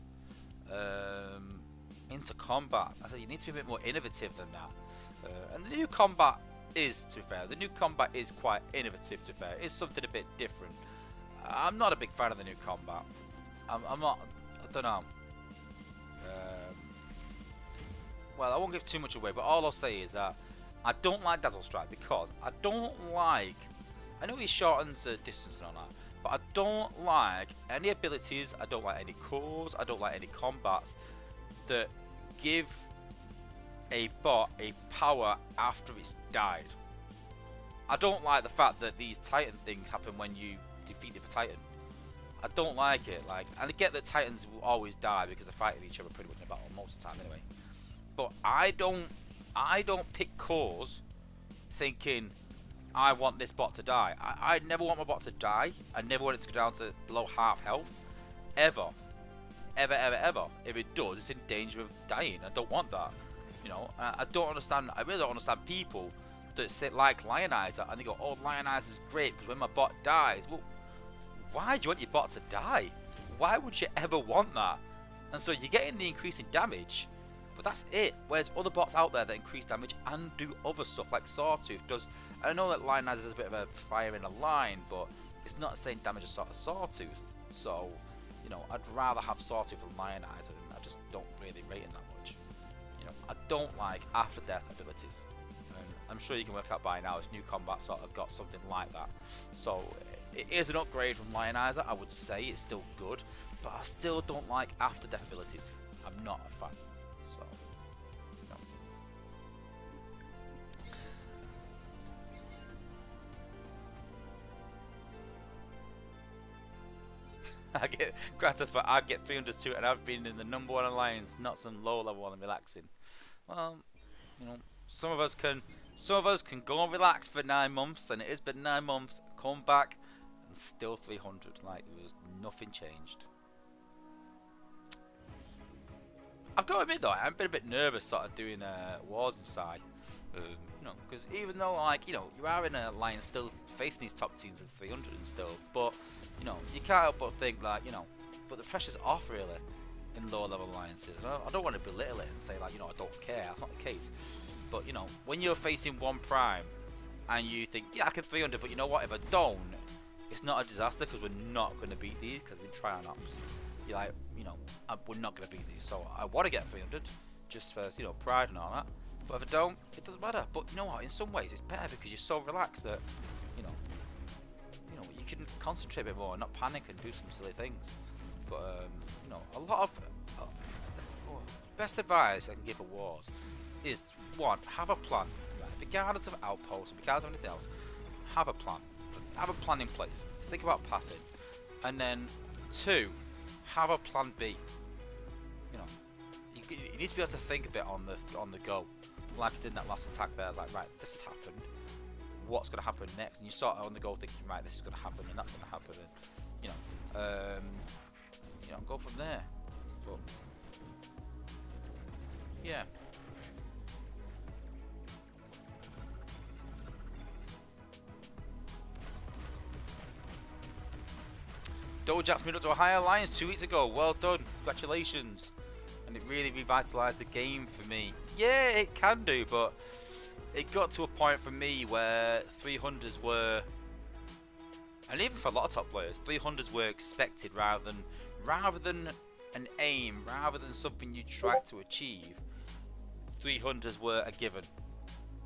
[SPEAKER 2] combat. I said you need to be a bit more innovative than that. And the new combat is, to be fair, the new combat is quite innovative, to be fair. It's something a bit different. I'm not a big fan of the new combat. I'm not, I don't know. Well, I won't give too much away, but all I'll say is that I don't like Dazzle Strike because I don't like, I know he shortens the distance and all that, but I don't like any abilities, I don't like any cores, I don't like any combats that give a bot a power after it's died. I don't like the fact that these Titan things happen when you defeat the Titan. I don't like it. Like, and I get that Titans will always die because they're fighting each other pretty much in a battle most of the time anyway. But I don't pick cores thinking I want this bot to die. I never want my bot to die. I never want it to go down to below half health. Ever. Ever, ever, ever. If it does, it's in danger of dying. I don't want that. You know, I don't understand. I really don't understand people that say like Lionizer and they go, "Oh, Lionizer's great because when my bot dies." Well, why do you want your bot to die? Why would you ever want that? And so you're getting the increase in damage, but that's it. Whereas other bots out there that increase damage and do other stuff like Sawtooth does. I know that Lionizer is a bit of a fire in a line, but it's not the same damage as sort of Sawtooth. So, you know, I'd rather have Sawtooth than Lionizer, and I just don't really rate him that much. You know, I don't like after death abilities. And I'm sure you can work out by now his new combat sort of got something like that. So it is an upgrade from Lionizer, I would say. It's still good, but I still don't like after death abilities. I'm not a fan. So, no. I get gratis, but I get 300 too, and I've been in the #1 alliance, not some low level one and relaxing. Well, you know, some of us can go and relax for 9 months, and it has been 9 months. Come back and still 300, like there was nothing changed. I've got to admit though, I've been a bit nervous sort of doing wars inside. You know, because even though, like, you know, you are in a alliance still facing these top teams at 300 and still, but you know, you can't help but think like, you know, but the pressure's off really in lower level alliances. I don't want to belittle it and say like, you know, I don't care. That's not the case. But you know, when you're facing one prime and you think, yeah, I can 300, but you know what? If I don't, it's not a disaster because we're not going to beat these because they try on ups. You're like, you know, we're not going to beat these. So I want to get 300 just for, you know, pride and all that. But if I don't, it doesn't matter. But you know what? In some ways, it's better because you're so relaxed that, you know, you can concentrate a bit more and not panic and do some silly things. But you know, a lot of best advice I can give for wars is, one, have a plan. Right? Regardless of outposts, regardless of anything else, have a plan. Have a plan in place. Think about pathing, and then 2, have a plan B. You know, you need to be able to think a bit on the go. Like I did in that last attack there, I was like, right, this has happened. What's going to happen next? And you sort of on the go thinking, right, this is going to happen and that's going to happen, and you know, go from there. But yeah. Dojack's moved up to a higher alliance 2 weeks ago. Well done. Congratulations. And it really revitalised the game for me. Yeah, it can do, but it got to a point for me where 300s were, and even for a lot of top players, 300s were expected rather than an aim, rather than something you tried to achieve. 300s were a given.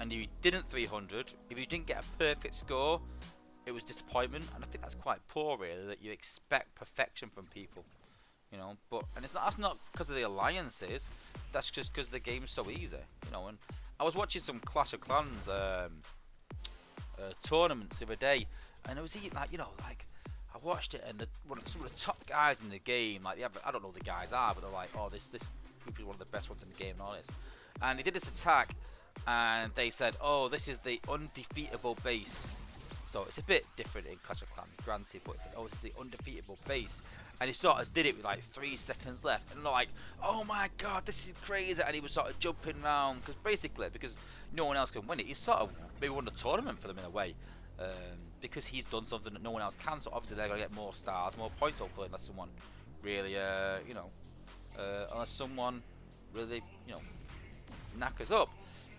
[SPEAKER 2] And if you didn't 300, if you didn't get a perfect score, it was disappointment. And I think that's quite poor, really, that you expect perfection from people. You know, and that's not because of the alliances. That's just because the game's so easy. You know, and I was watching some Clash of Clans tournaments the other day, and it was like, you know, like I watched it, and some of the top guys in the game, like I don't know who the guys are, but they're like, oh, this group is one of the best ones in the game and all this. And they did this attack, and they said, oh, this is the undefeatable base. So it's a bit different in Clash of Clans, granted, but oh, this is the undefeatable base. And he sort of did it with like 3 seconds left, and they're like, oh my god, this is crazy. And he was sort of jumping around, because no one else can win it. He's sort of maybe won the tournament for them in a way, because he's done something that no one else can. So obviously they're going to get more stars, more points, hopefully, unless someone really, unless someone really, knackers up.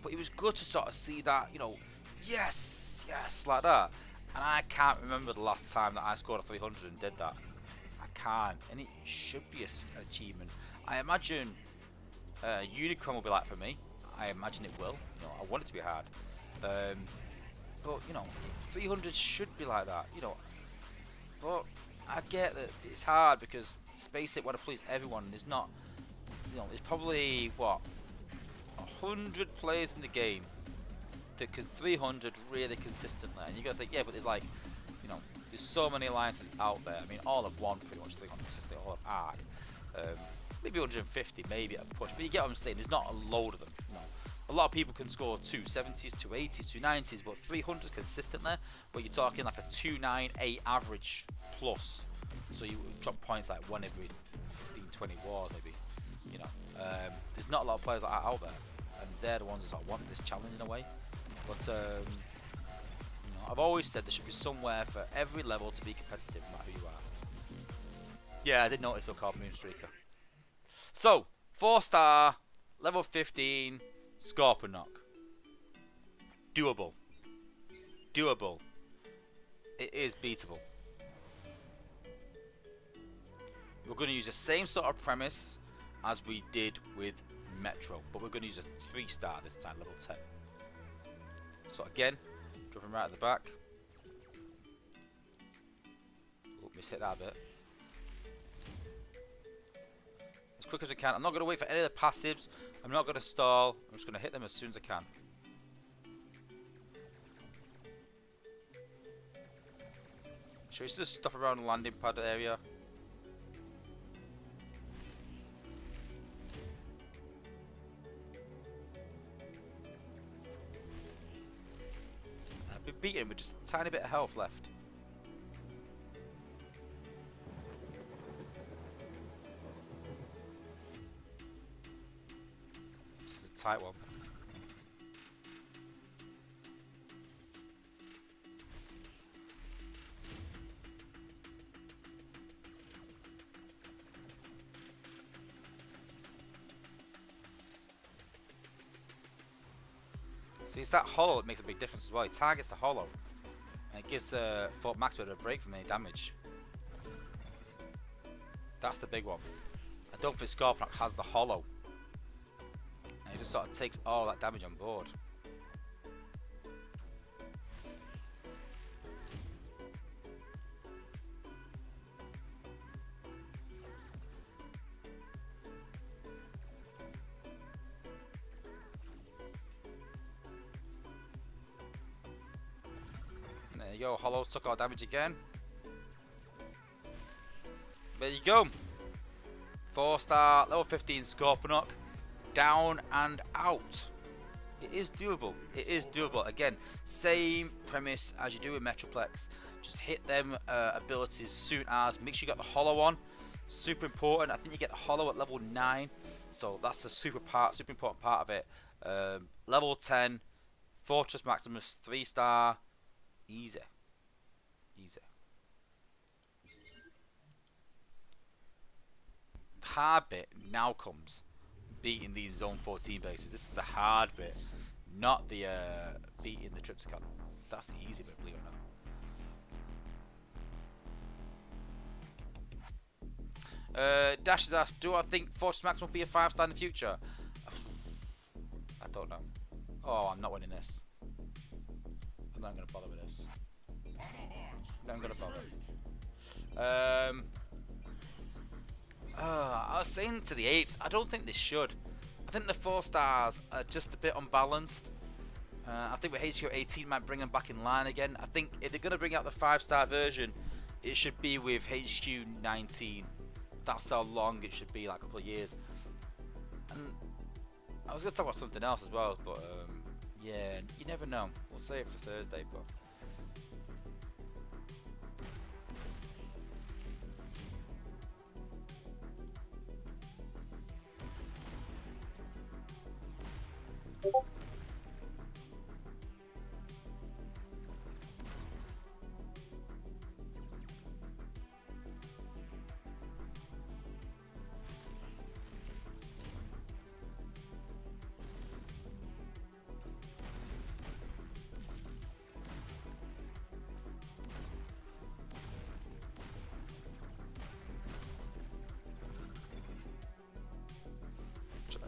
[SPEAKER 2] But it was good to sort of see that, yes, like that. And I can't remember the last time that I scored a 300 and did that. I can't, and it should be an achievement. I imagine Unicron will be like for me. I imagine it will. I want it to be hard. But 300 should be like that. But I get that it's hard because Space It want to please everyone. There's not, there's probably what 100 players in the game that can 300 really consistently, and you gotta think, yeah, but there's like, there's so many alliances out there. I mean, all have won pretty much 300 consistently, all have Arc. Maybe 150, maybe at a push, but you get what I'm saying. There's not a load of them. A lot of people can score 270s, 280s, 290s, but 300s consistently, but you're talking like a 298 average plus. So you drop points like one every 15, 20 wars, maybe. There's not a lot of players like that out there, and they're the ones that sort of want this challenge in a way. But I've always said there should be somewhere for every level to be competitive, no matter who you are. Yeah, I did notice they're called Moonstreaker. So, 4-star, level 15, Scorponok. Doable. It is beatable. We're going to use the same sort of premise as we did with Metro, but we're going to use a 3-star this time, level 10. So again, dropping right at the back. Oh, miss hit that a bit. As quick as I can. I'm not going to wait for any of the passives. I'm not going to stall. I'm just going to hit them as soon as I can. Should we just stop around the landing pad area? Beaten with just a tiny bit of health left. This is a tight one. See, it's that hollow that makes a big difference as well. It targets the hollow, and it gives Fort Max a bit of a break from any damage. That's the big one. I don't think Scorponok has the hollow, and it just sort of takes all that damage on board. There you go, Hollow took our damage again. There you go. 4-star, level 15 Scorponok. Down and out. It is doable. It is doable. Again, same premise as you do with Metroplex. Just hit them abilities as soon as. Make sure you got the Hollow on. Super important. I think you get the Hollow at level 9. So that's a super important part of it. Level 10. Fortress Maximus 3-star. Easy. hard bit now comes beating these zone 14 bases. This is the hard bit, not the beating the Tripticon. That's the easy bit, believe it or not. Dash has asked, do I think Fortress Max will be a 5-star in the future? I don't know. Oh, I'm not winning this. I'm not going to bother with this. I'm going to bother. I was saying to the apes, I don't think they should. I think the 4 stars are just a bit unbalanced. I think with HQ 18 might bring them back in line again. I think if they're going to bring out the 5-star version, it should be with HQ 19. That's how long it should be, like a couple of years. And I was going to talk about something else as well, but yeah, you never know. We'll save it for Thursday, but.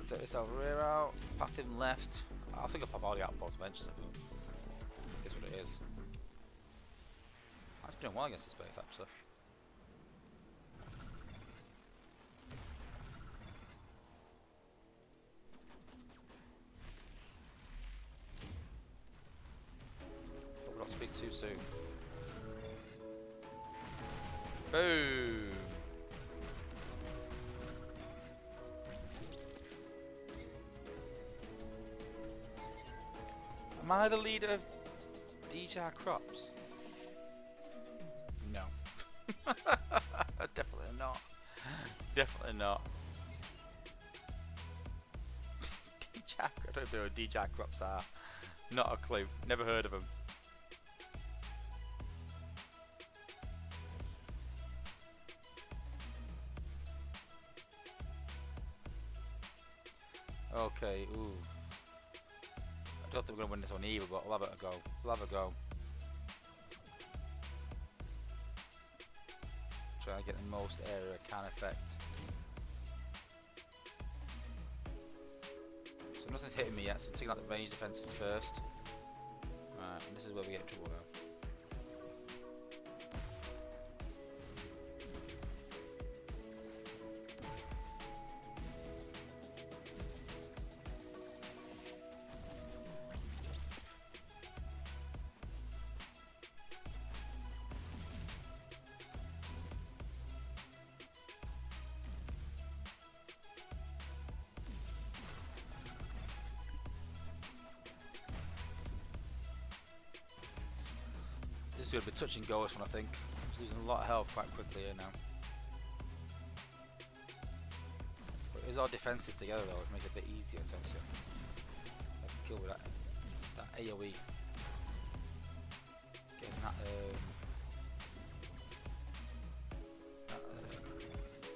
[SPEAKER 2] Take this over here out, path him left. I think I'll pop all the outposts eventually, but it's what it is. I'm doing well against the space actually. Hope not speak too soon. Boom! Am I the leader of DJ Crops? No. Definitely not. Definitely not. I don't know who DJ Crops are. Not a clue. Never heard of them. Okay, ooh. I don't think we're going to win this one either, but we'll have it a go. We'll have a go. Try to get the most area can effect. So nothing's hitting me yet, so I'm taking out the range defences first. Alright, and this is where we get in trouble now. This is going to be touch and go this one, I think. He's losing a lot of health quite quickly here now. But it is our defences together though, it makes it a bit easier to actually kill with that AoE. Getting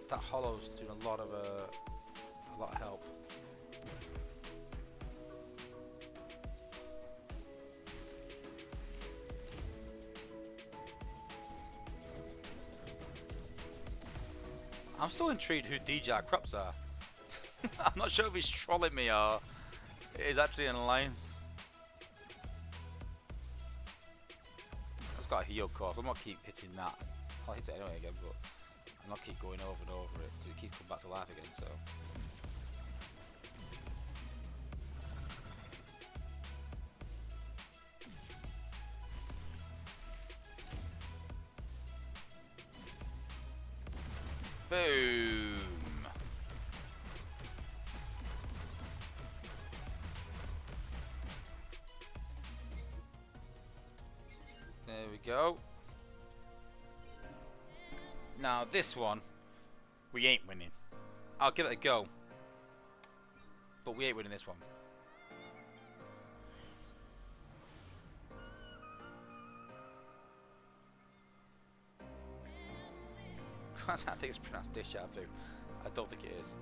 [SPEAKER 2] that hollow's doing a lot of help. I'm still intrigued who DJ Crops are. I'm not sure if he's trolling me or it is actually an alliance. That's got a heal course. I'm not keep hitting that. I'll hit it anyway again, but I'm not keep going over and over it because it keeps coming back to life again. So. Boom! There we go. Now this one, we ain't winning. I'll give it a go, but we ain't winning this one. I think it's pronounced Dishavu. I don't think it is.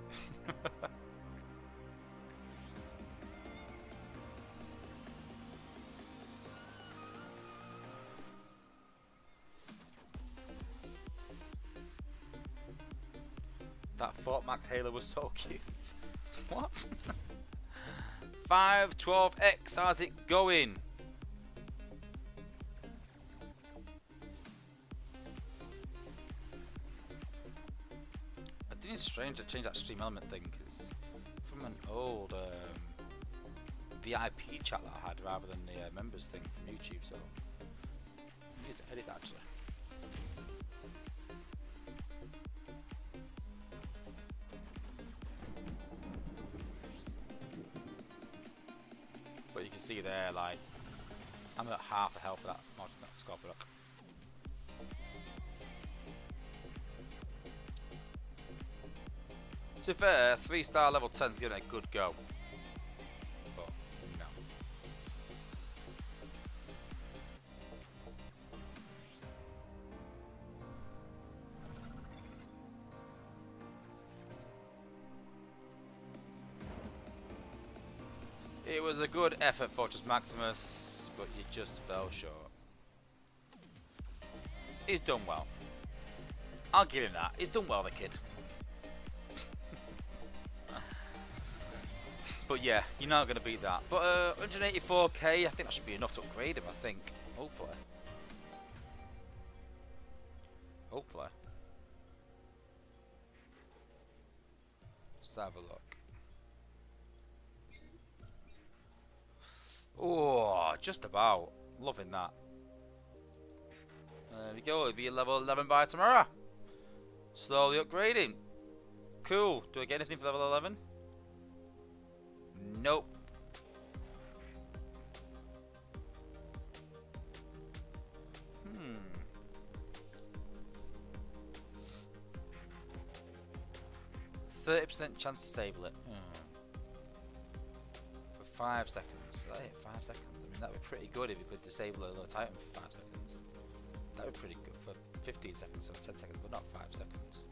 [SPEAKER 2] That Fort Max Halo was so cute. What? 512X, how's it going? I think it's strange to change that stream element thing because from an old VIP chat that I had rather than the members thing from YouTube, so I need to edit that actually. But you can see there, like, I'm at half the health of that mod, that Scorpion. To be fair, 3-star level 10's giving it a good go. But, no. It was a good effort, Fortress Maximus, but you just fell short. He's done well. I'll give him that. He's done well, the kid. But yeah, you're not going to beat that. But 184k, I think that should be enough to upgrade him, I think. Hopefully. Hopefully. Let's have a look. Oh, just about. Loving that. There we go, it'll be a level 11 by tomorrow. Slowly upgrading. Cool. Do I get anything for level 11? Nope. Hmm. 30% chance to disable it. For 5 seconds. Oh, yeah, 5 seconds. I mean, that would be pretty good if you could disable a little Titan for 5 seconds. That would be pretty good for 15 seconds or 10 seconds, but not 5 seconds.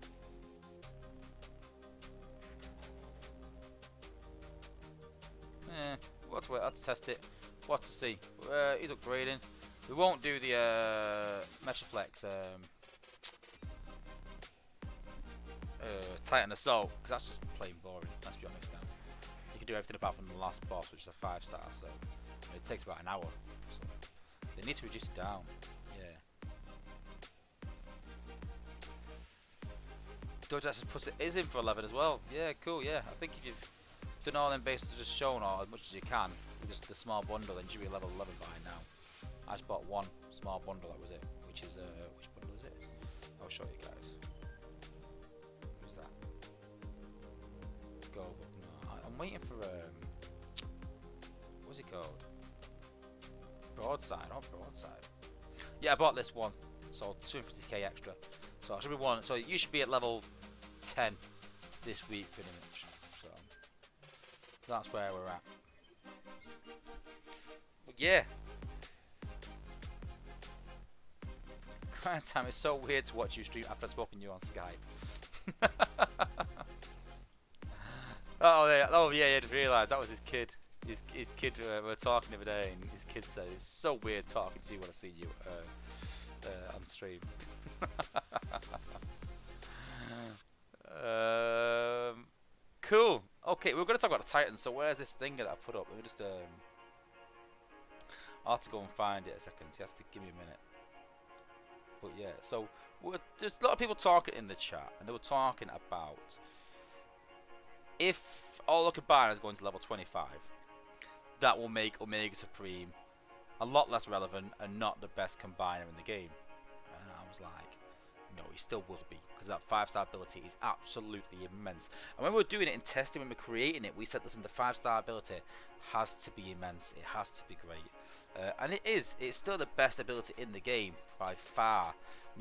[SPEAKER 2] We'll have to wait, I'll have to test it. We'll have to see. He's upgrading. We won't do the Metroflex Titan Assault, because that's just plain boring, let's be honest now. You can do everything apart from the last boss, which is a 5-star, so it takes about an hour. So they need to reduce it down. Yeah. Dodge actually puts it is in for 11 as well. Yeah, cool, yeah. I think if you've done all them bases just shown or as much as you can, with just the small bundle, then you should be level 11 by now. I just bought one small bundle, that was it. Which is, which bundle is it? I'll show you guys. What's that? Go, no, I'm waiting for, what's it called? Broadside, oh Broadside. Yeah, I bought this one, so 250k extra. So I should be one, so you should be at level 10 this week pretty much. So that's where we're at. But yeah. Crying time, it's so weird to watch you stream after I've spoken to you on Skype. oh yeah, I just realised that was his kid. His kid, we were talking the other day, and his kid said it's so weird talking to you when I see you on stream. Cool. Okay, we're going to talk about the Titans. So where's this thing that I put up? Let me just I'll have to go and find it a second. So you have to give me a minute. But yeah, so there's a lot of people talking in the chat, and they were talking about if all the combiners go into level 25, that will make Omega Supreme a lot less relevant and not the best combiner in the game. And I was like, no, he still will be, because that 5-star ability is absolutely immense. And when we were doing it in testing, when we were creating it, we said, listen, the 5-star ability has to be immense. It has to be great. And it is. It's still the best ability in the game by far.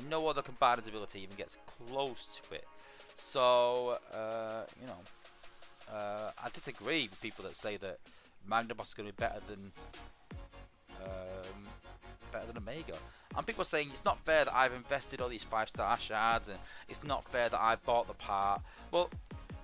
[SPEAKER 2] No other combiner's ability even gets close to it. So, you know, I disagree with people that say that Magnum Boss is going to be better than Omega. And people are saying it's not fair that I've invested all these 5-star shards, and it's not fair that I bought the part. Well,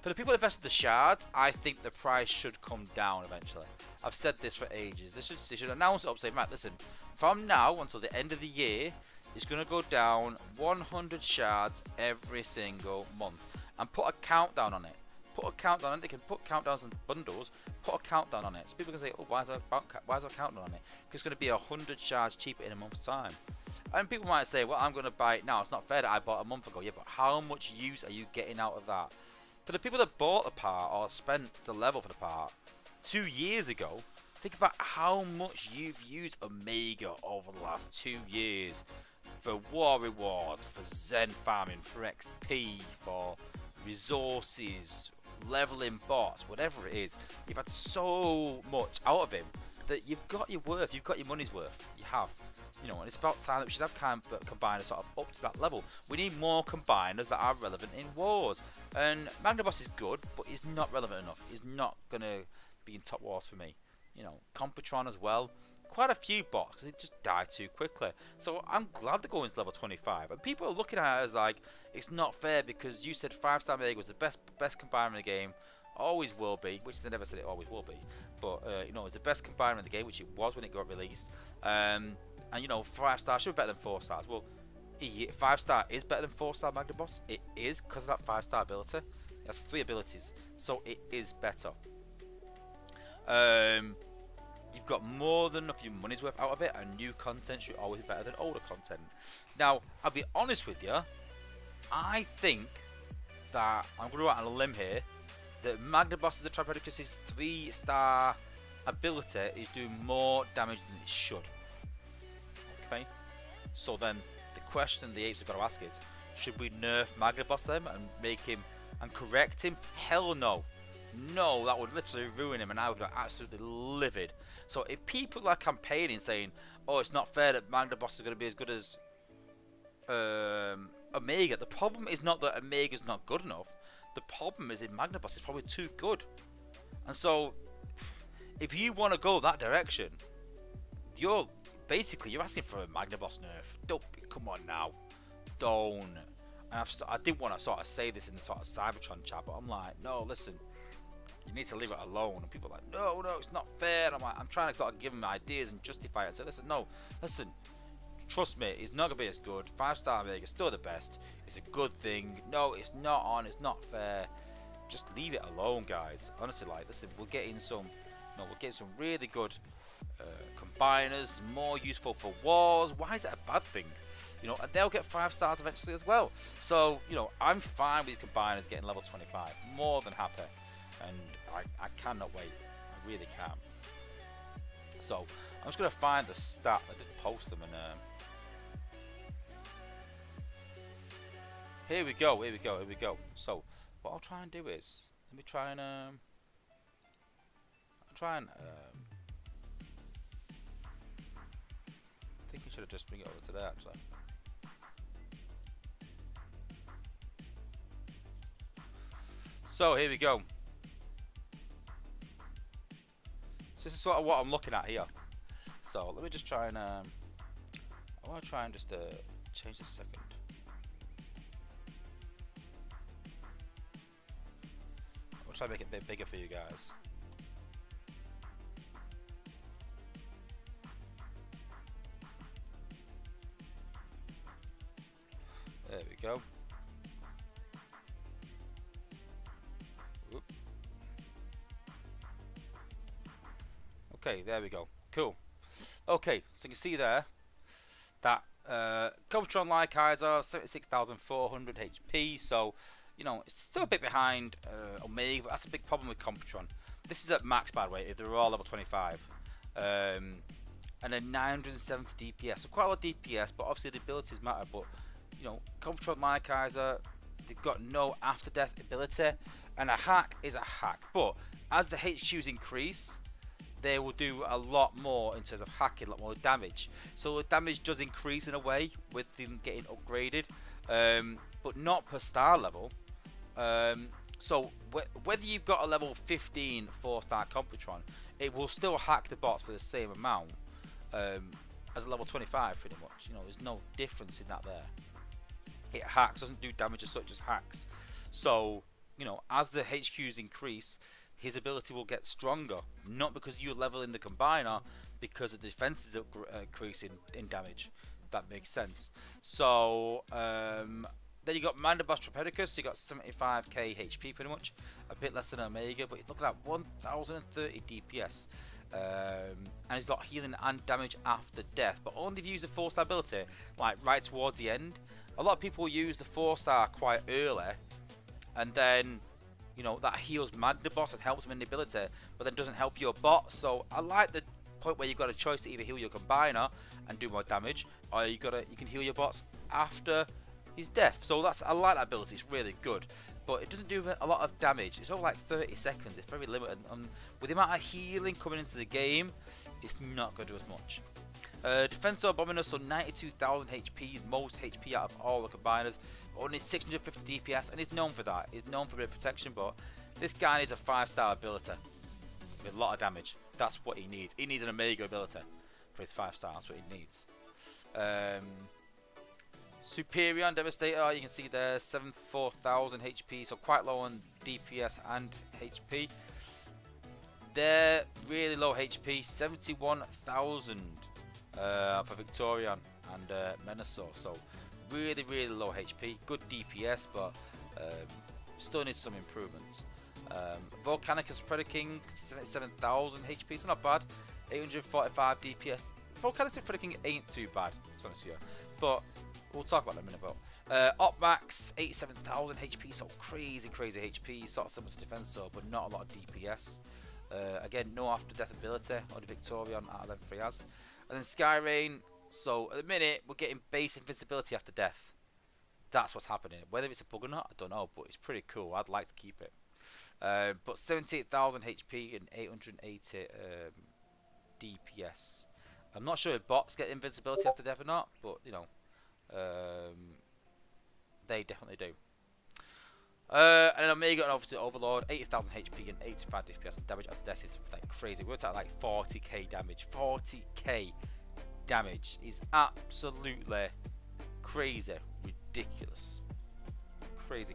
[SPEAKER 2] For the people that invested the shards, I think the price should come down eventually. I've said this for ages. They should announce it up, say, right, listen, from now until the end of the year, it's going to go down 100 shards every single month. And put a countdown on it. Put a countdown on it. They can put countdowns on bundles. Put a countdown on it. So people can say, oh, why is there a countdown on it? Because it's going to be 100 shards cheaper in a month's time. And people might say, well, I'm going to buy it now. It's not fair that I bought a month ago. Yeah, but how much use are you getting out of that? For the people that bought the part or spent the level for the part 2 years ago, think about how much you've used Omega over the last 2 years. For war rewards, for Zen farming, for XP, for resources, leveling bots, whatever it is. You've had so much out of him that you've got your worth, you've got your money's worth. You have. You know, and it's about time that we should have combiners sort of up to that level. We need more combiners that are relevant in wars. And Magnaboss is good, but he's not relevant enough. He's not going to be in top wars for me. You know, Computron as well. Quite a few bots, because they just die too quickly. So I'm glad they're going to level 25. And people are looking at it as like, it's not fair because you said 5-star Mega was the best combiner in the game. Always will be, which they never said it always will be. But, you know, it's the best combiner in the game, which it was when it got released. And, you know, 5-star should be better than 4 stars. Well, 5-star is better than 4-star Magnaboss. It is, because of that 5-star ability. It has 3 abilities. So it is better. You've got more than enough your money's worth out of it, and new content should always be better than older content. Now, I'll be honest with you, I think that, I'm going to go out on a limb here, that Magnaboss is a trap because his 3-star ability is doing more damage than it should. Okay? So then, the question the apes have got to ask is, should we nerf Magnaboss them and make him, and correct him? Hell no. No, that would literally ruin him and I would be absolutely livid. So if people are campaigning saying, oh, it's not fair that Magnaboss is going to be as good as Omega, the problem is not that Omega's not good enough. The problem is that Magnaboss is probably too good. And so, if you want to go that direction, you're asking for a Magnaboss nerf. Don't, come on now. Don't. And I didn't want to sort of say this in the sort of Cybertron chat, but I'm like, no, listen. You need to leave it alone. And people are like, no, it's not fair. And I'm like, I'm trying to sort of give him ideas and justify it. And say, listen, trust me, it's not going to be as good. 5-star Omega is still the best. It's a good thing. No, it's not on. It's not fair. Just leave it alone, guys. Honestly, like, listen, we're getting some really good combiners, more useful for wars. Why is that a bad thing? You know, and they'll get 5 stars eventually as well. So, you know, I'm fine with these combiners getting level 25. More than happy. And I cannot wait. I really can. So I'm just going to find the stat that did post them, and here we go. So what I'll try and do is, let me try and I think I should have just bring it over to there actually. So here we go. So this is sort of what I'm looking at here. So let me just try and I want to try and just change this a second. I'll try and make it a bit bigger for you guys. There we go. Whoop. Okay, there we go. Cool. Okay, so you can see there that Galvatron Lycaizer 76,400 HP. So, you know, it's still a bit behind Omega, but that's a big problem with Computron. This is at max, by the way, if they're all level 25. And then 970 DPS. So quite a lot of DPS, but obviously the abilities matter. But, you know, Computron Lycaizer, they've got no after death ability. And a hack is a hack. But as the HQs increase, they will do a lot more in terms of hacking, a lot more damage. So the damage does increase in a way with them getting upgraded, but not per star level. So whether you've got a level 15 4-star Computron, it will still hack the bots for the same amount as a level 25 pretty much. You know, there's no difference in that there. It hacks, doesn't do damage as such as hacks. So you know, as the HQs increase, his ability will get stronger. Not because you're leveling the combiner, because the defenses are increasing in damage. That makes sense. So then you got Mandibus Tripedicus. You got 75k HP pretty much, a bit less than Omega, but look at that, 1030 DPS. And he's got healing and damage after death, but only if you use the 4-star ability, like right towards the end. A lot of people use the 4-star quite early, and then, you know, that heals Magnaboss and helps him in the ability, but then doesn't help your bot. So I like the point where you've got a choice to either heal your combiner and do more damage, or you can heal your bots after his death. So I like that ability. It's really good, but it doesn't do a lot of damage. It's only like 30 seconds. It's very limited. With the amount of healing coming into the game, it's not going to do as much. Defensor Abominus, so 92,000 HP, most HP out of all the combiners, only 650 DPS, and he's known for that. He's known for a bit of protection, but this guy needs a 5-star ability with a lot of damage. That's what he needs. He needs an Omega ability for his 5-star. That's what he needs. Superior Devastator, you can see there, 74,000 HP, so quite low on DPS and HP. They're really low HP, 71,000 for Victorian and Menasor, so really, really low HP. Good DPS, but still needs some improvements. Volcanicus Predaking, 77,000 HP, so not bad. 845 DPS. Volcanicus Predaking ain't too bad, to be honest with you, but we'll talk about that in a minute. Opmax, 87,000 HP, so crazy HP, sort of similar to Defensor, but not a lot of DPS. Again, no after death ability, or the Victorian out of them 3 has. And then Skyrain, so at the minute we're getting base invincibility after death. That's what's happening. Whether it's a bug or not, I don't know, but it's pretty cool. I'd like to keep it. But 78,000 HP and 880 DPS. I'm not sure if bots get invincibility after death or not, but you know, they definitely do. And then Omega and obviously Overlord, 80,000 HP and 85 DPS, and damage after death is like crazy. We're at like 40k damage. 40k damage is absolutely crazy, ridiculous, crazy.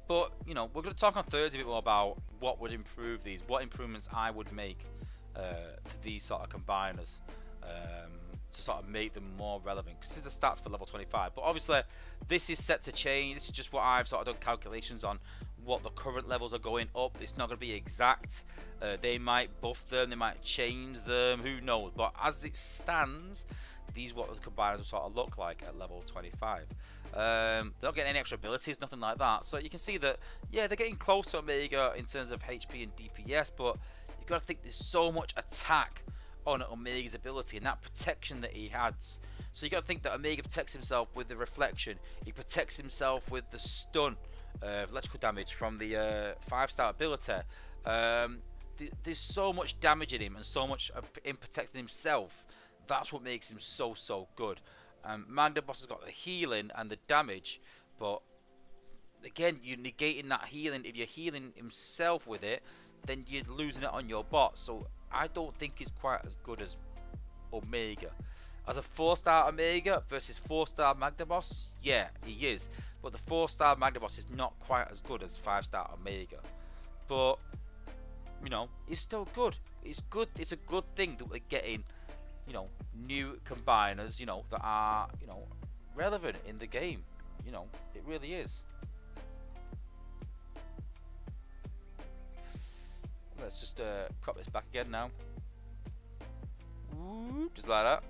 [SPEAKER 2] But you know, we're going to talk on Thursday a bit more about what would improve these, what improvements I would make to these sort of combiners. To sort of make them more relevant, because this is the stats for level 25, but obviously this is set to change. This is just what I've sort of done calculations on what the current levels are going up. It's not going to be exact. They might buff them, they might change them, who knows, but as it stands, these what the combiners will sort of look like at level 25. They're not getting any extra abilities, nothing like that, so you can see that, yeah, they're getting close to Omega in terms of HP and DPS, but you've got to think there's so much attack on Omega's ability and that protection that he has. So you got to think that Omega protects himself with the reflection. He protects himself with the stun, electrical damage from the 5-star ability. There's so much damage in him and so much in protecting himself. That's what makes him so good. Mandaboss has got the healing and the damage, but again, you're negating that healing. If you're healing himself with it, then you're losing it on your bot. So I don't think he's quite as good as Omega. As a 4-star Omega versus 4-star Magnaboss, yeah, he is. But the 4-star Magnaboss is not quite as good as 5-star Omega. But, you know, he's still good. It's good. It's a good thing that we're getting, you know, new combiners, you know, that are, you know, relevant in the game. You know, it really is. Let's just crop this back again now. Ooh, just like that.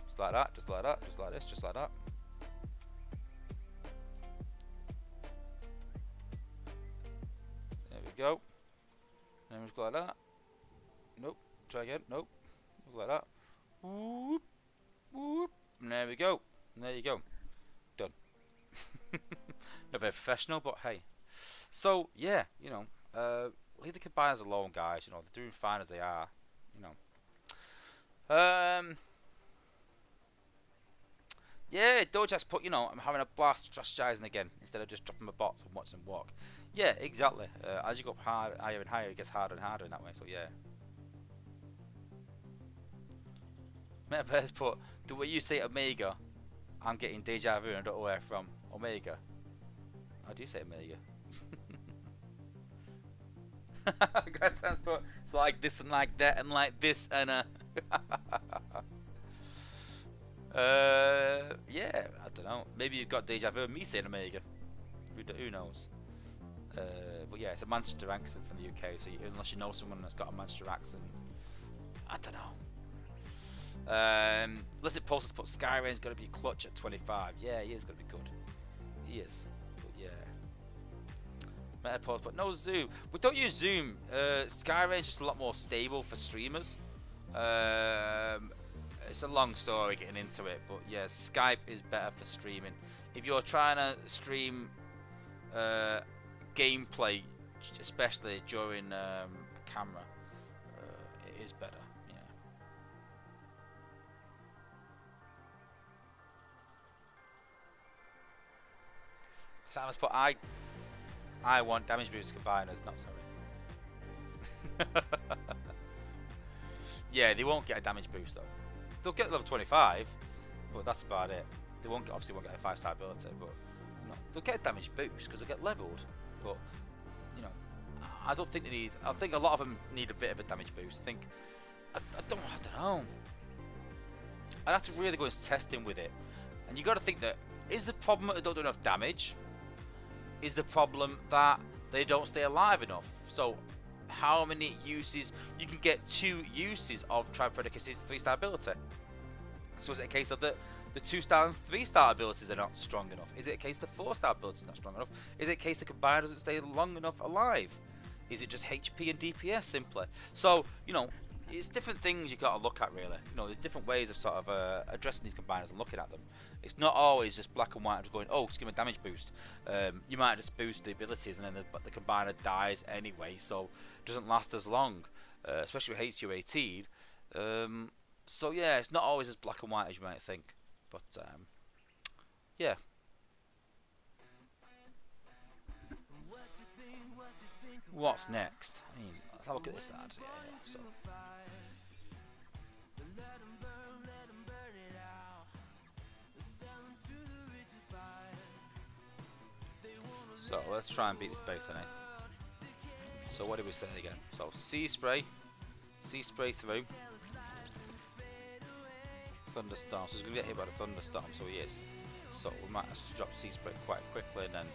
[SPEAKER 2] Just like that, just like that, just like this, just like that. There we go. And just go like that. Nope. Try again. Nope. Look like that. Whoop. Whoop. And there we go. And there you go. Done. Not very professional, but hey. So, yeah, you know, leave the combiners alone, guys. You know, they're doing fine as they are. You know. Yeah, Dojack's put, you know, I'm having a blast strategizing again instead of just dropping my bots and watching them walk. Yeah, exactly. As you go up higher and higher, it gets harder and harder in that way. So yeah. Metaverse put, the way you say Omega, I'm getting deja vu and I don't know where from. Omega. How do you say Omega? It's like this and like that and like this and yeah, I don't know. Maybe you've got deja vu of me saying Omega. Who knows? But yeah, it's a Manchester accent from the UK. So unless you know someone that's got a Manchester accent, I don't know. Listen, Pulse put Skyrain's got to be clutch at 25. Yeah, he is going to be good. He is. But yeah. Metapulse, but no Zoom. We don't use Zoom. Skyrain's just a lot more stable for streamers. It's a long story getting into it, but yeah, Skype is better for streaming. If you're trying to stream gameplay, especially during a camera, it is better. Yeah. Simon's put I want damage boost combiners, not sorry. Yeah, they won't get a damage boost though. They'll get level 25, but that's about it. They won't get, obviously won't get a 5-star ability, but no, they'll get a damage boost because they get leveled. But you know, I don't think they need. I think a lot of them need a bit of a damage boost. I don't know. I'd have to really go and testing with it, and you got to think that is the problem that they don't do enough damage. Is the problem that they don't stay alive enough? So, how many uses you can get 2 uses of Tripredicus' 3-star ability? So is it a case of the 2-star and 3-star abilities are not strong enough? Is it a case the 4-star ability is not strong enough? Is it a case the combiner doesn't stay long enough alive? Is it just HP and DPS simply? So, you know, it's different things you've got to look at really. You know, there's different ways of sort of addressing these combiners and looking at them. It's not always just black and white, just going, oh, just give him a damage boost. You might just boost the abilities and then the combiner dies anyway, so it doesn't last as long, especially with HU18. So yeah, it's not always as black and white as you might think. But yeah. What's next? I mean, let's have a look at this ad. Yeah, so. So let's try and beat this base then. So what did we say again? So Sea Spray through. Thunderstorm. So he's gonna get hit by the thunderstorm. So he is. So we might have to drop Sea Spray quite quickly and then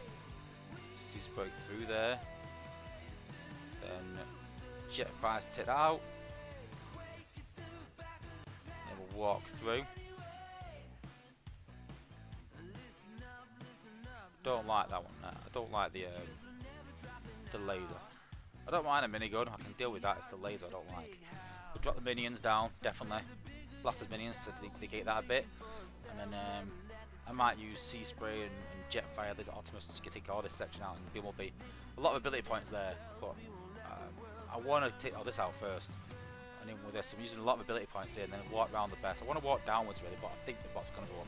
[SPEAKER 2] Sea Spray through there. Then Jetfire's tit out. Then we'll walk through. Don't like that one. I don't like the laser. I don't mind a minigun. I can deal with that. It's the laser I don't like. We'll drop the minions down, definitely. Blasters minions to negate that a bit, and then I might use Sea Spray and Jetfire. There's Optimus to take all this section out, and there will be a lot of ability points there. But I want to take all this out first, and then with this, I'm using a lot of ability points here, and then walk around the best. I want to walk downwards really, but I think the bot's gonna go up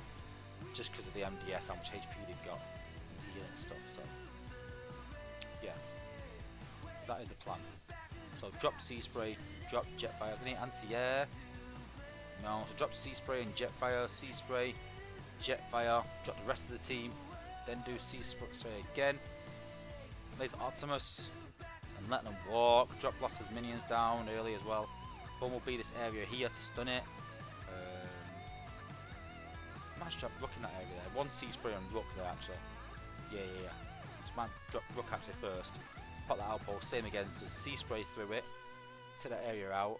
[SPEAKER 2] just because of the MDS, how much HP they've got. And stuff, so yeah, that is the plan. So drop Sea Spray, drop Jetfire. Any anti-air? No. So drop Sea Spray and Jetfire. Sea Spray, Jetfire. Drop the rest of the team. Then do Sea Spray again. Laser Optimus and let them walk. Drop Blasters minions down early as well. Bumblebee this area here to stun it. Managed to drop Rook in that area there. 1 Sea Spray and Rook there actually. Yeah. So man, drop Rook actually first. Pop that outpost, same again, so Sea Spray through it. Take that area out.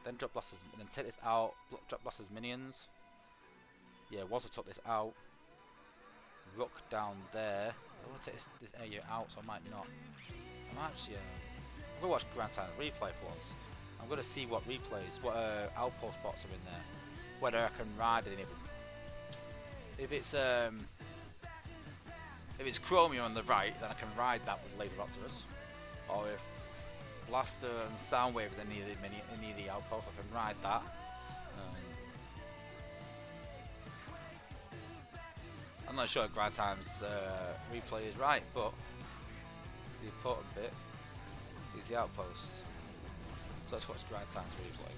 [SPEAKER 2] Then drop Blasters, and then take this out, drop Blasters minions. Yeah, once I took this out, Rook down there. I want to take this area out, so I might not. I'm actually, I'm going to watch Grand Time replay for once. I'm going to see what replays, what outpost spots are in there. Whether I can ride any of them. If it's Chromium on the right, then I can ride that with Laser Optimus. Or if Blaster and Soundwave is any of the outposts, I can ride that. I'm not sure if Grind Time's replay is right, but the important bit is the outpost. So let's watch Grind Time's replay.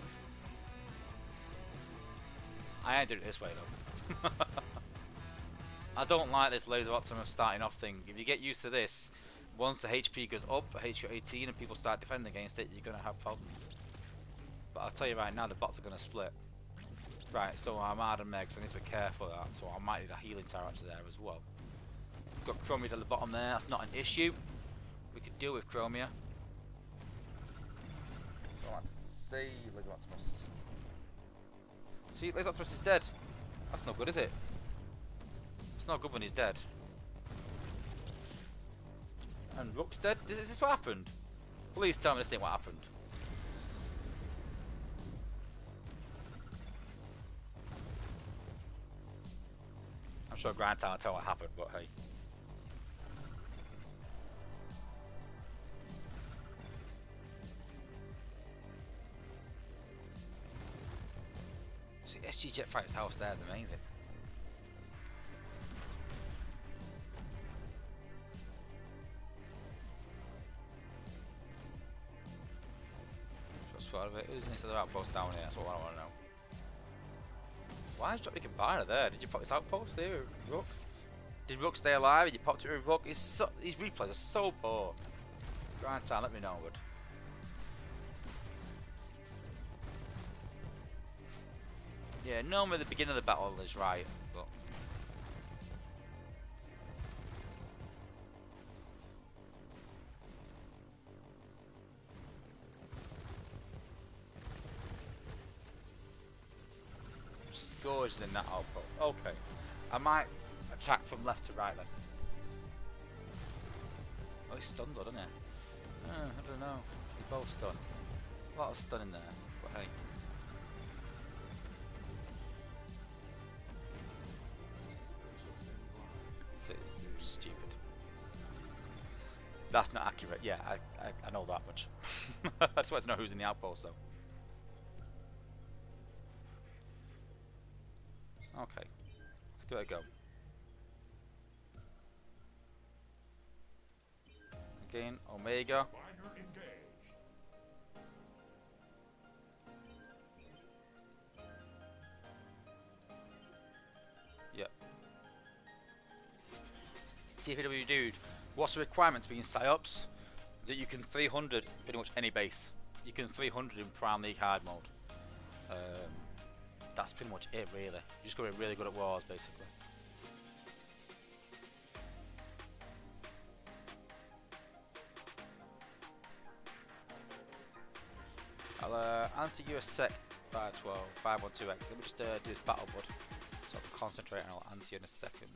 [SPEAKER 2] I ain't doing it this way though. I don't like this laser optimus starting off thing. If you get used to this, once the HP goes up, HP 18, and people start defending against it, you're gonna have problems. But I'll tell you right now, the bots are gonna split. Right, so I'm hard and Meg, so I need to be careful of that. So I might need a healing tower actually there as well. Got Chromia at the bottom there, that's not an issue. We could deal with Chromia. So I like to see Laser Optimus. See, Laser Optimus is dead. That's not good, is it? It's not good when he's dead. And Rook's dead? Is this what happened? Please tell me this ain't what happened. I'm sure Grand Town will tell what happened, but hey. See, SG Jetfighter's house there is amazing. Just thought of it. Who's inside the outpost down here? That's what I want to know. Why is Drop Combiner there? Did you pop this outpost there with Rook? Did Rook stay alive? Did you pop it with Rook? These replays are so poor. Grand Town, let me know, would. Yeah, normally the beginning of the battle is right, but Scourge in that outpost. Okay, I might attack from left to right then. Oh, he's stunned, doesn't he? I don't know. They're both stunned. A lot of stun in there, but hey. Stupid. That's not accurate. Yeah, I know that much. I just want to know who's in the outpost though. Okay, let's give it a go. Again, Omega. Yep. TPW dude, what's the requirement to be in PsyOps? That you can 300 pretty much any base. You can 300 in Prime League hard mode. That's pretty much it really. You just gotta be really good at wars basically. I'll answer you a sec, 512, 512X. Let me just do this battle bud. So I can concentrate and I'll answer you in a second.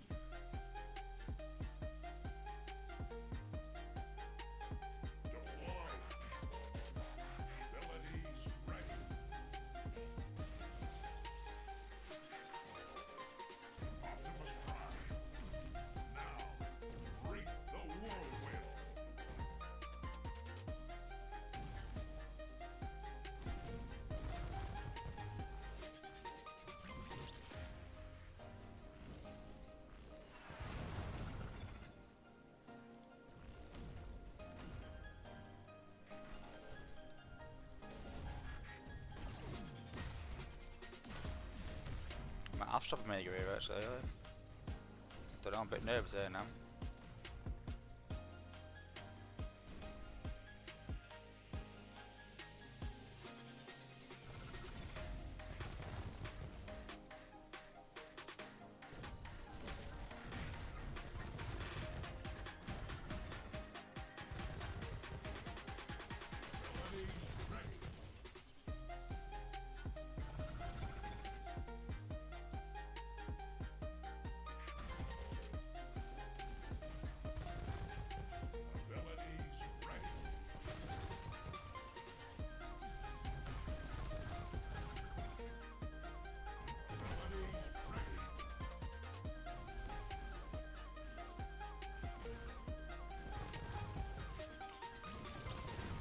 [SPEAKER 2] I'll stop a Mega here actually. Don't know, I'm a bit nervous here now.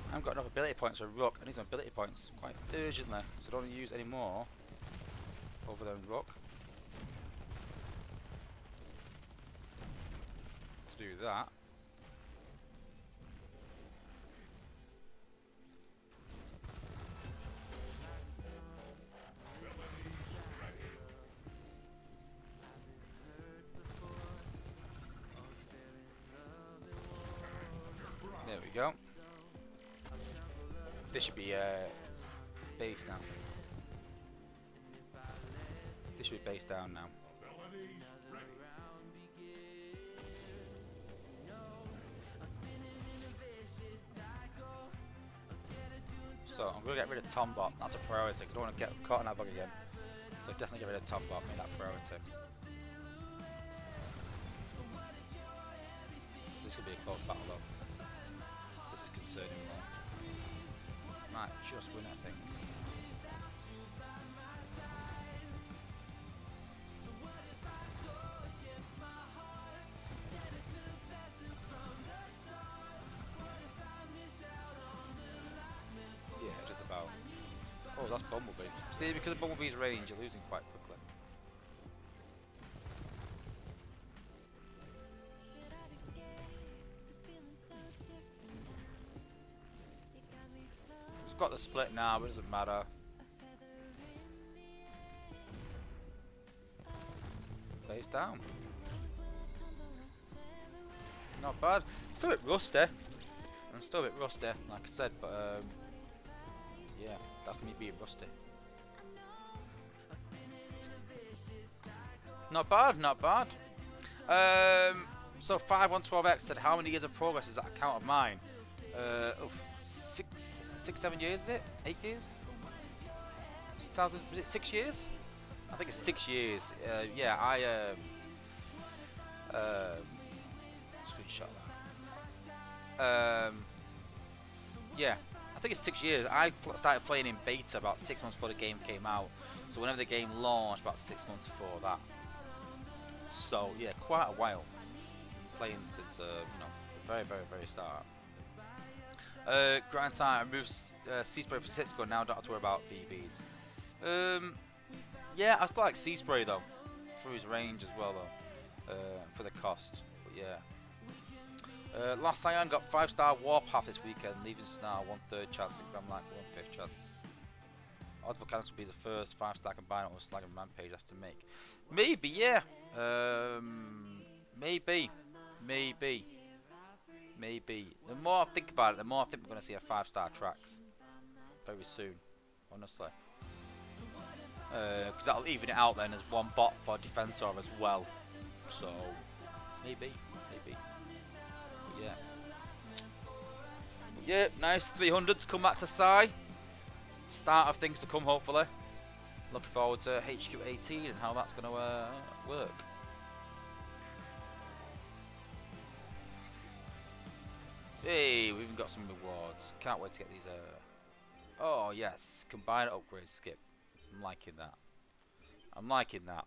[SPEAKER 2] I haven't got enough ability points for Rook. I need some ability points quite urgently, so I don't use any more other than Rook to do that. This should be base now. This should be base down now. So I'm going to get rid of Tombot. That's a priority. I don't want to get caught in that bug again. So definitely get rid of Tombot. Make that priority. This could be a close battle though. This is concerning more. Might just win, I think. Yeah, just about. Oh, that's Bumblebee. See, because of Bumblebee's range, you're losing quite quickly. We've got the split now, but it doesn't matter. Face down. Not bad. Still a bit rusty. I'm still a bit rusty, like I said, but yeah, that's me being rusty. Not bad, not bad. So 5112X said, how many years of progress is that account of mine? Six, 7 years is it? 8 years? 2000, was it 6 years? I think it's 6 years. Yeah, I screenshot that. Yeah, I think it's 6 years. I started playing in beta about 6 months before the game came out. So whenever the game launched, about 6 months before that. So yeah, quite a while. Playing since you know, the very, very, very start. Grind time removes Sea Spray for Cisco. Now don't have to worry about BBs. Yeah, I still like Sea Spray though, through his range as well though, for the cost. But yeah. Last Cyan got 5-star Warpath this weekend, leaving Snar 1/3 chance and Gramlack 1/5 chance. Odds Volcanics will be the first 5-star combiner or Slag and Rampage has to make. Maybe, yeah. Maybe. The more I think about it, the more I think we're going to see a 5-star tracks very soon, honestly. Because that'll even it out then as one bot for Defensor as well. So, maybe. But yeah, nice 300 to come back to Sai. Start of things to come, hopefully. Looking forward to HQ 18 and how that's going to work. Hey, we've even got some rewards. Can't wait to get these. Oh yes, combine upgrade skip. I'm liking that.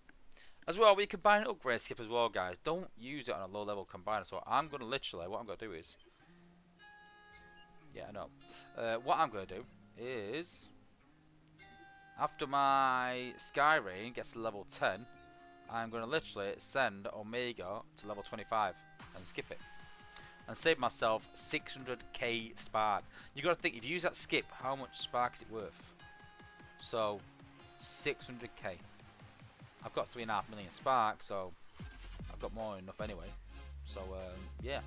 [SPEAKER 2] As well, we combine upgrade skip as well, guys. Don't use it on a low level combiner. So I'm gonna literally, what I'm gonna do is, yeah, I know. What I'm gonna do is, after my Sky Rain gets to level 10, I'm gonna literally send Omega to level 25 and skip it. And save myself 600k spark. You gotta think, if you use that skip, how much spark is it worth? So 600k. I've got 3.5 million spark, so I've got more than enough anyway. So yeah,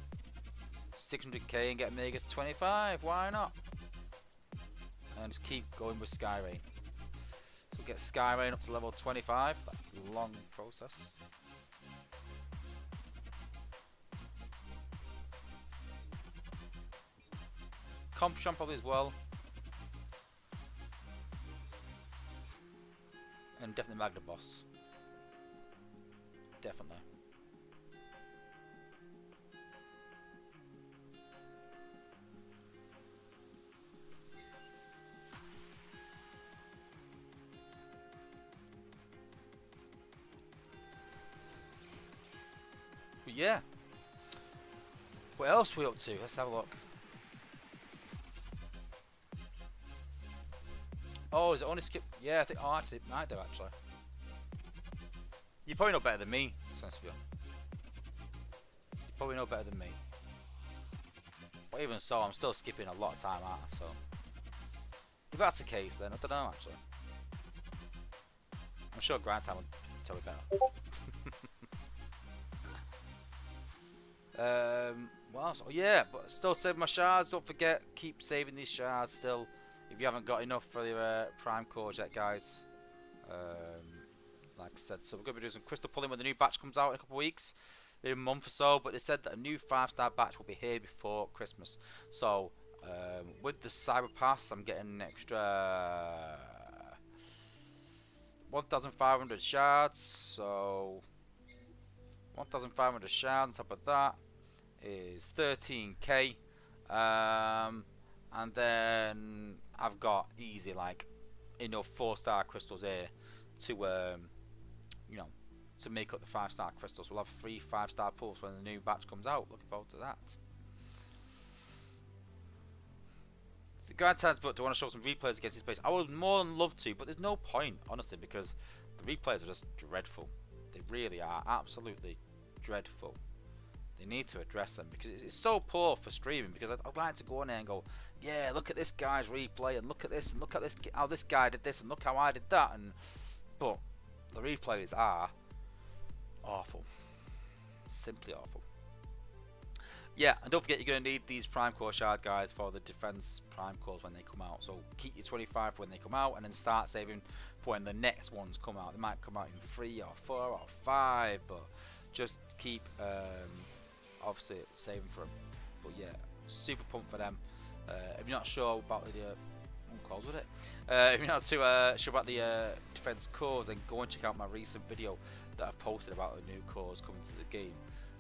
[SPEAKER 2] 600k and get Omega to 25. Why not? And just keep going with Sky Rain. So get Sky Rain up to level 25. That's a long process. Comptron probably as well. And definitely Magna Boss. Definitely. But yeah. What else are we up to? Let's have a look. Oh, is it only skip? Yeah, I think. Oh, actually, it might do actually. You probably know better than me, Sunstreaker. You probably know better than me. But even so, I'm still skipping a lot of time out. So, if that's the case, then I don't know actually. I'm sure Grind Time would tell me better. What else? Oh yeah, but still save my shards. Don't forget, keep saving these shards still. if you haven't got enough for your prime cores yet, guys, like I said, so we're going to be doing some crystal pulling when the new batch comes out in a couple of weeks, in a month or so. But they said that a new 5-star batch will be here before Christmas. So with the Cyber Pass, I'm getting an extra 1,500 shards. So 1,500 shards on top of that is 13k. And then I've got easy like enough 4-star crystals here to you know, to make up the 5-star crystals. We'll have 3 5-star pulls when the new batch comes out. Looking forward to that. So Grand Times, but do I want to show some replays against this place? I would more than love to, but there's no point, honestly, because the replays are just dreadful. They really are absolutely dreadful. They need to address them because it's so poor for streaming. Because I'd like to go in there and go, yeah, look at this guy's replay, and look at this, and look at this, how this guy did this, and look how I did that, but the replays are awful, simply awful. Yeah, and don't forget you're going to need these prime core shard guys for the defense prime cores when they come out. So keep your 25 when they come out, and then start saving for when the next ones come out. They might come out in 3 or 4 or 5, but just keep obviously saving for them. But yeah, super pumped for them. If you're not sure about the close with it. If you're not too sure about the defense cores, then go and check out my recent video that I've posted about the new cores coming to the game.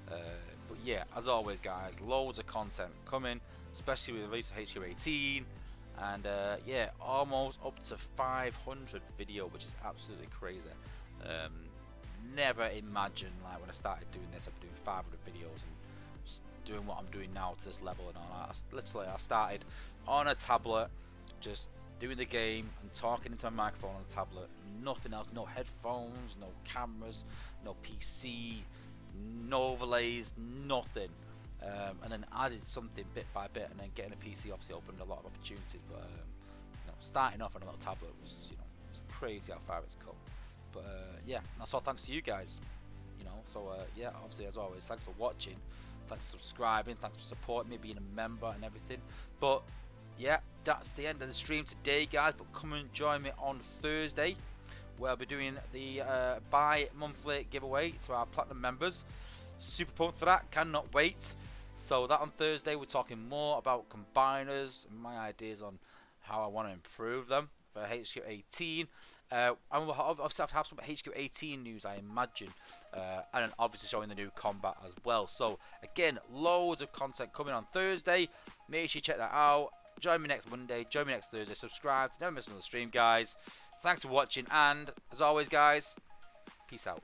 [SPEAKER 2] But yeah, as always, guys, loads of content coming, especially with the release of HQ18, and yeah, almost up to 500 video, which is absolutely crazy. Never imagined, like when I started doing this, I'd be doing 500 videos and just doing what I'm doing now to this level and all that. Literally, I started on a tablet, just doing the game and talking into a microphone on a tablet, nothing else, no headphones, no cameras, no PC, no overlays, nothing. And then added something bit by bit, and then getting a PC obviously opened a lot of opportunities. But you know, starting off on a little tablet was, you know, it's crazy how far it's come. But yeah, that's all thanks to you guys. You know, so yeah, obviously as always, thanks for watching, thanks for subscribing, thanks for supporting me, being a member and everything. But yeah, that's the end of the stream today, guys. But come and join me on Thursday, where I'll be doing the bi-monthly giveaway to our platinum members. Super pumped for that, cannot wait. So that on Thursday, we're talking more about combiners and my ideas on how I want to improve them for HQ18. And we'll obviously have some HQ18 news, I imagine, and then obviously showing the new combat as well. So again, loads of content coming on Thursday. Make sure you check that out. Join me next Monday, join me next Thursday, subscribe to never miss another stream, guys. Thanks for watching, and as always, guys, peace out.